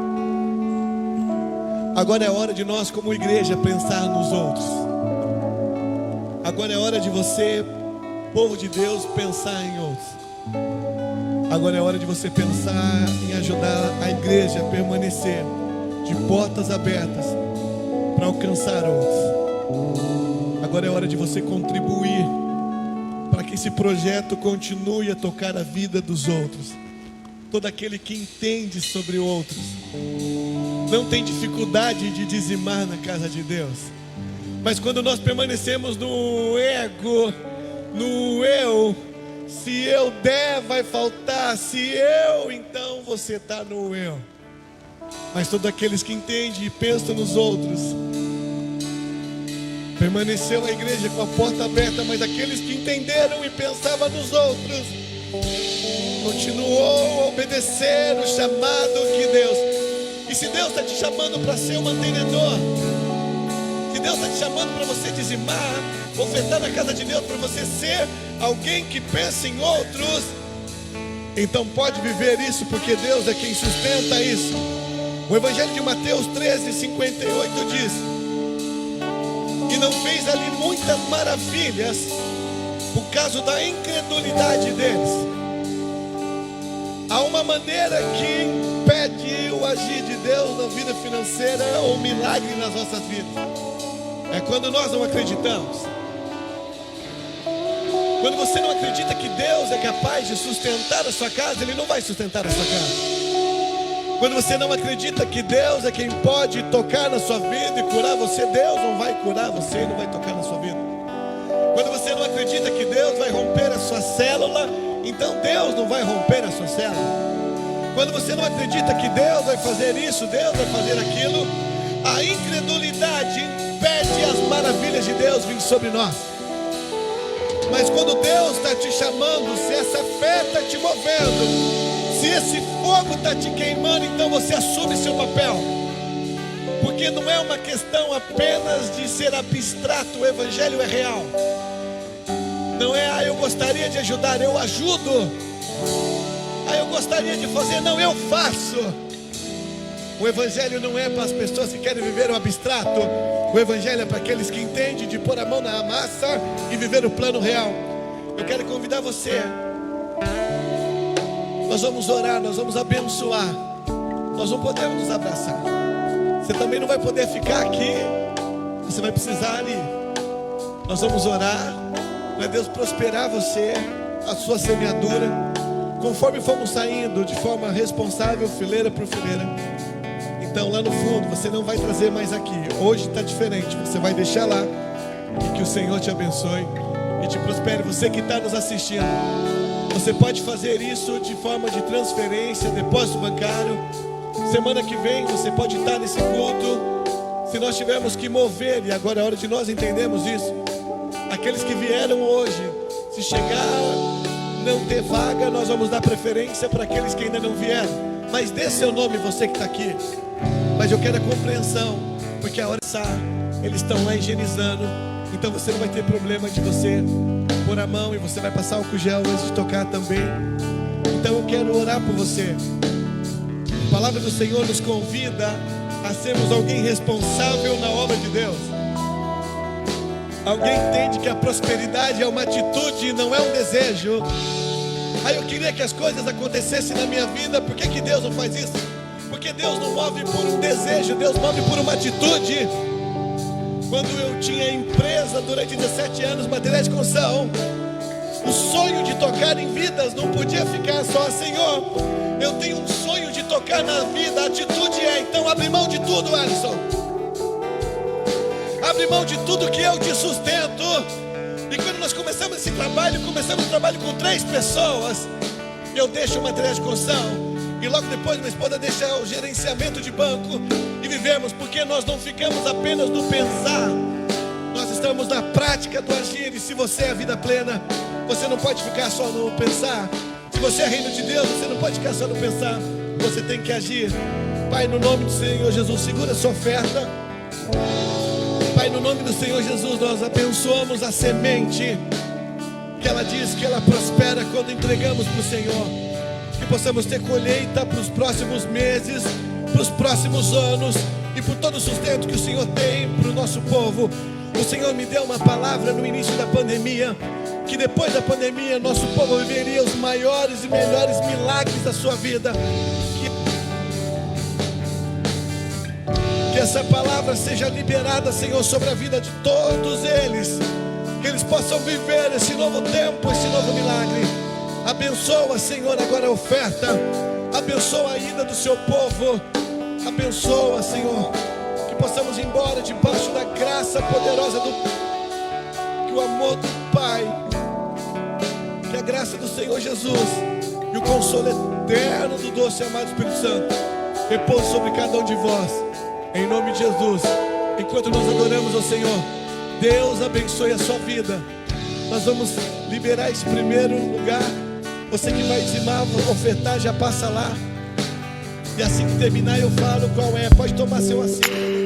Agora é hora de nós, como igreja, pensar nos outros. Agora é hora de você, povo de Deus, pensar em outros. Agora é hora de você pensar em ajudar a igreja a permanecer de portas abertas para alcançar outros. Agora é hora de você contribuir para que esse projeto continue a tocar a vida dos outros. Todo aquele que entende sobre outros não tem dificuldade de dizimar na casa de Deus. Mas quando nós permanecemos no ego, no eu, se eu der vai faltar, se eu, então você está no eu. Mas todos aqueles que entendem e pensam nos outros, permaneceu a igreja com a porta aberta, mas aqueles que entenderam e pensavam nos outros, continuou a obedecer o chamado que Deus. E se Deus está te chamando para ser um mantenedor, se Deus está te chamando para você dizimar, ofertar na casa de Deus, para você ser alguém que pensa em outros, então pode viver isso, porque Deus é quem sustenta isso. O Evangelho de Mateus 13:58 diz: e não fez ali muitas maravilhas por causa da incredulidade deles. Há uma maneira que impede o agir de Deus na vida financeira ou milagre nas nossas vidas. É quando nós não acreditamos. Quando você não acredita que Deus é capaz de sustentar a sua casa, Ele não vai sustentar a sua casa. Quando você não acredita que Deus é quem pode tocar na sua vida e curar você, Deus não vai curar você e não vai tocar na sua vida. Quando você não acredita que Deus vai romper a sua célula, então Deus não vai romper a sua célula. Quando você não acredita que Deus vai fazer isso, Deus vai fazer aquilo, a incredulidade impede as maravilhas de Deus vir sobre nós. Mas quando Deus está te chamando, se essa fé está te movendo, se esse fogo está te queimando, então você assume seu papel. Porque não é uma questão apenas de ser abstrato, o Evangelho é real. Não é, eu gostaria de ajudar, eu ajudo. Eu gostaria de fazer, não, eu faço. O Evangelho não é para as pessoas que querem viver o abstrato. O Evangelho é para aqueles que entendem de pôr a mão na massa e viver o plano real. Eu quero convidar você. Nós vamos orar, nós vamos abençoar. Nós não podemos nos abraçar. Você também não vai poder ficar aqui. Você vai precisar ir. Nós vamos orar para Deus prosperar você, a sua semeadura, conforme fomos saindo de forma responsável, fileira por fileira. Então lá no fundo você não vai trazer mais aqui. Hoje está diferente, você vai deixar lá. E que o Senhor te abençoe e te prospere. Você que está nos assistindo, você pode fazer isso de forma de transferência, depósito bancário. Semana que vem você pode estar nesse culto. Se nós tivermos que mover, e agora é hora de nós entendermos isso, aqueles que vieram hoje, se chegar não ter vaga, nós vamos dar preferência para aqueles que ainda não vieram. Mas dê seu nome, você que está aqui. Mas eu quero a compreensão, porque a hora de passar, eles estão lá higienizando. Então você não vai ter problema de você pôr a mão e você vai passar álcool gel antes de tocar também. Então eu quero orar por você. A palavra do Senhor nos convida a sermos alguém responsável na obra de Deus. Alguém entende que a prosperidade é uma atitude e não é um desejo. Eu queria que as coisas acontecessem na minha vida. Por que Deus não faz isso? Porque Deus não move por um desejo, Deus move por uma atitude. Quando eu tinha empresa durante 17 anos, materiais de construção, o sonho de tocar em vidas não podia ficar só, Senhor, eu tenho um sonho de tocar na vida. A atitude é, então abre mão de tudo, Alisson. Abre mão de tudo que eu te sustento. E quando nós começamos esse trabalho, começamos o trabalho com 3 pessoas. Eu deixo o material de construção e logo depois minha esposa deixa o gerenciamento de banco e vivemos, porque nós não ficamos apenas no pensar, nós estamos na prática do agir. E se você é a vida plena, você não pode ficar só no pensar. Se você é reino de Deus, você não pode ficar só no pensar, você tem que agir. Pai, no nome do Senhor Jesus, segura a sua oferta. Pai, no nome do Senhor Jesus, nós abençoamos a semente, que ela diz que ela prospera quando entregamos para o Senhor. que possamos ter colheita para os próximos meses, para os próximos anos e por todo o sustento que o Senhor tem para o nosso povo. O Senhor me deu uma palavra no início da pandemia, que depois da pandemia nosso povo viveria os maiores e melhores milagres da sua vida. Que essa palavra seja liberada, Senhor, sobre a vida de todos eles, que eles possam viver esse novo tempo, esse novo milagre. Abençoa, Senhor, agora a oferta, abençoa a ida do seu povo, abençoa, Senhor, que possamos ir embora debaixo da graça poderosa que o amor do Pai, que a graça do Senhor Jesus e o consolo eterno do doce e amado Espírito Santo repouse sobre cada um de vós, em nome de Jesus. Enquanto nós adoramos ao Senhor, Deus abençoe a sua vida. Nós vamos liberar esse primeiro lugar. Você que vai dizimar, ofertar, já passa lá. E assim que terminar eu falo qual é. Pode tomar seu assento.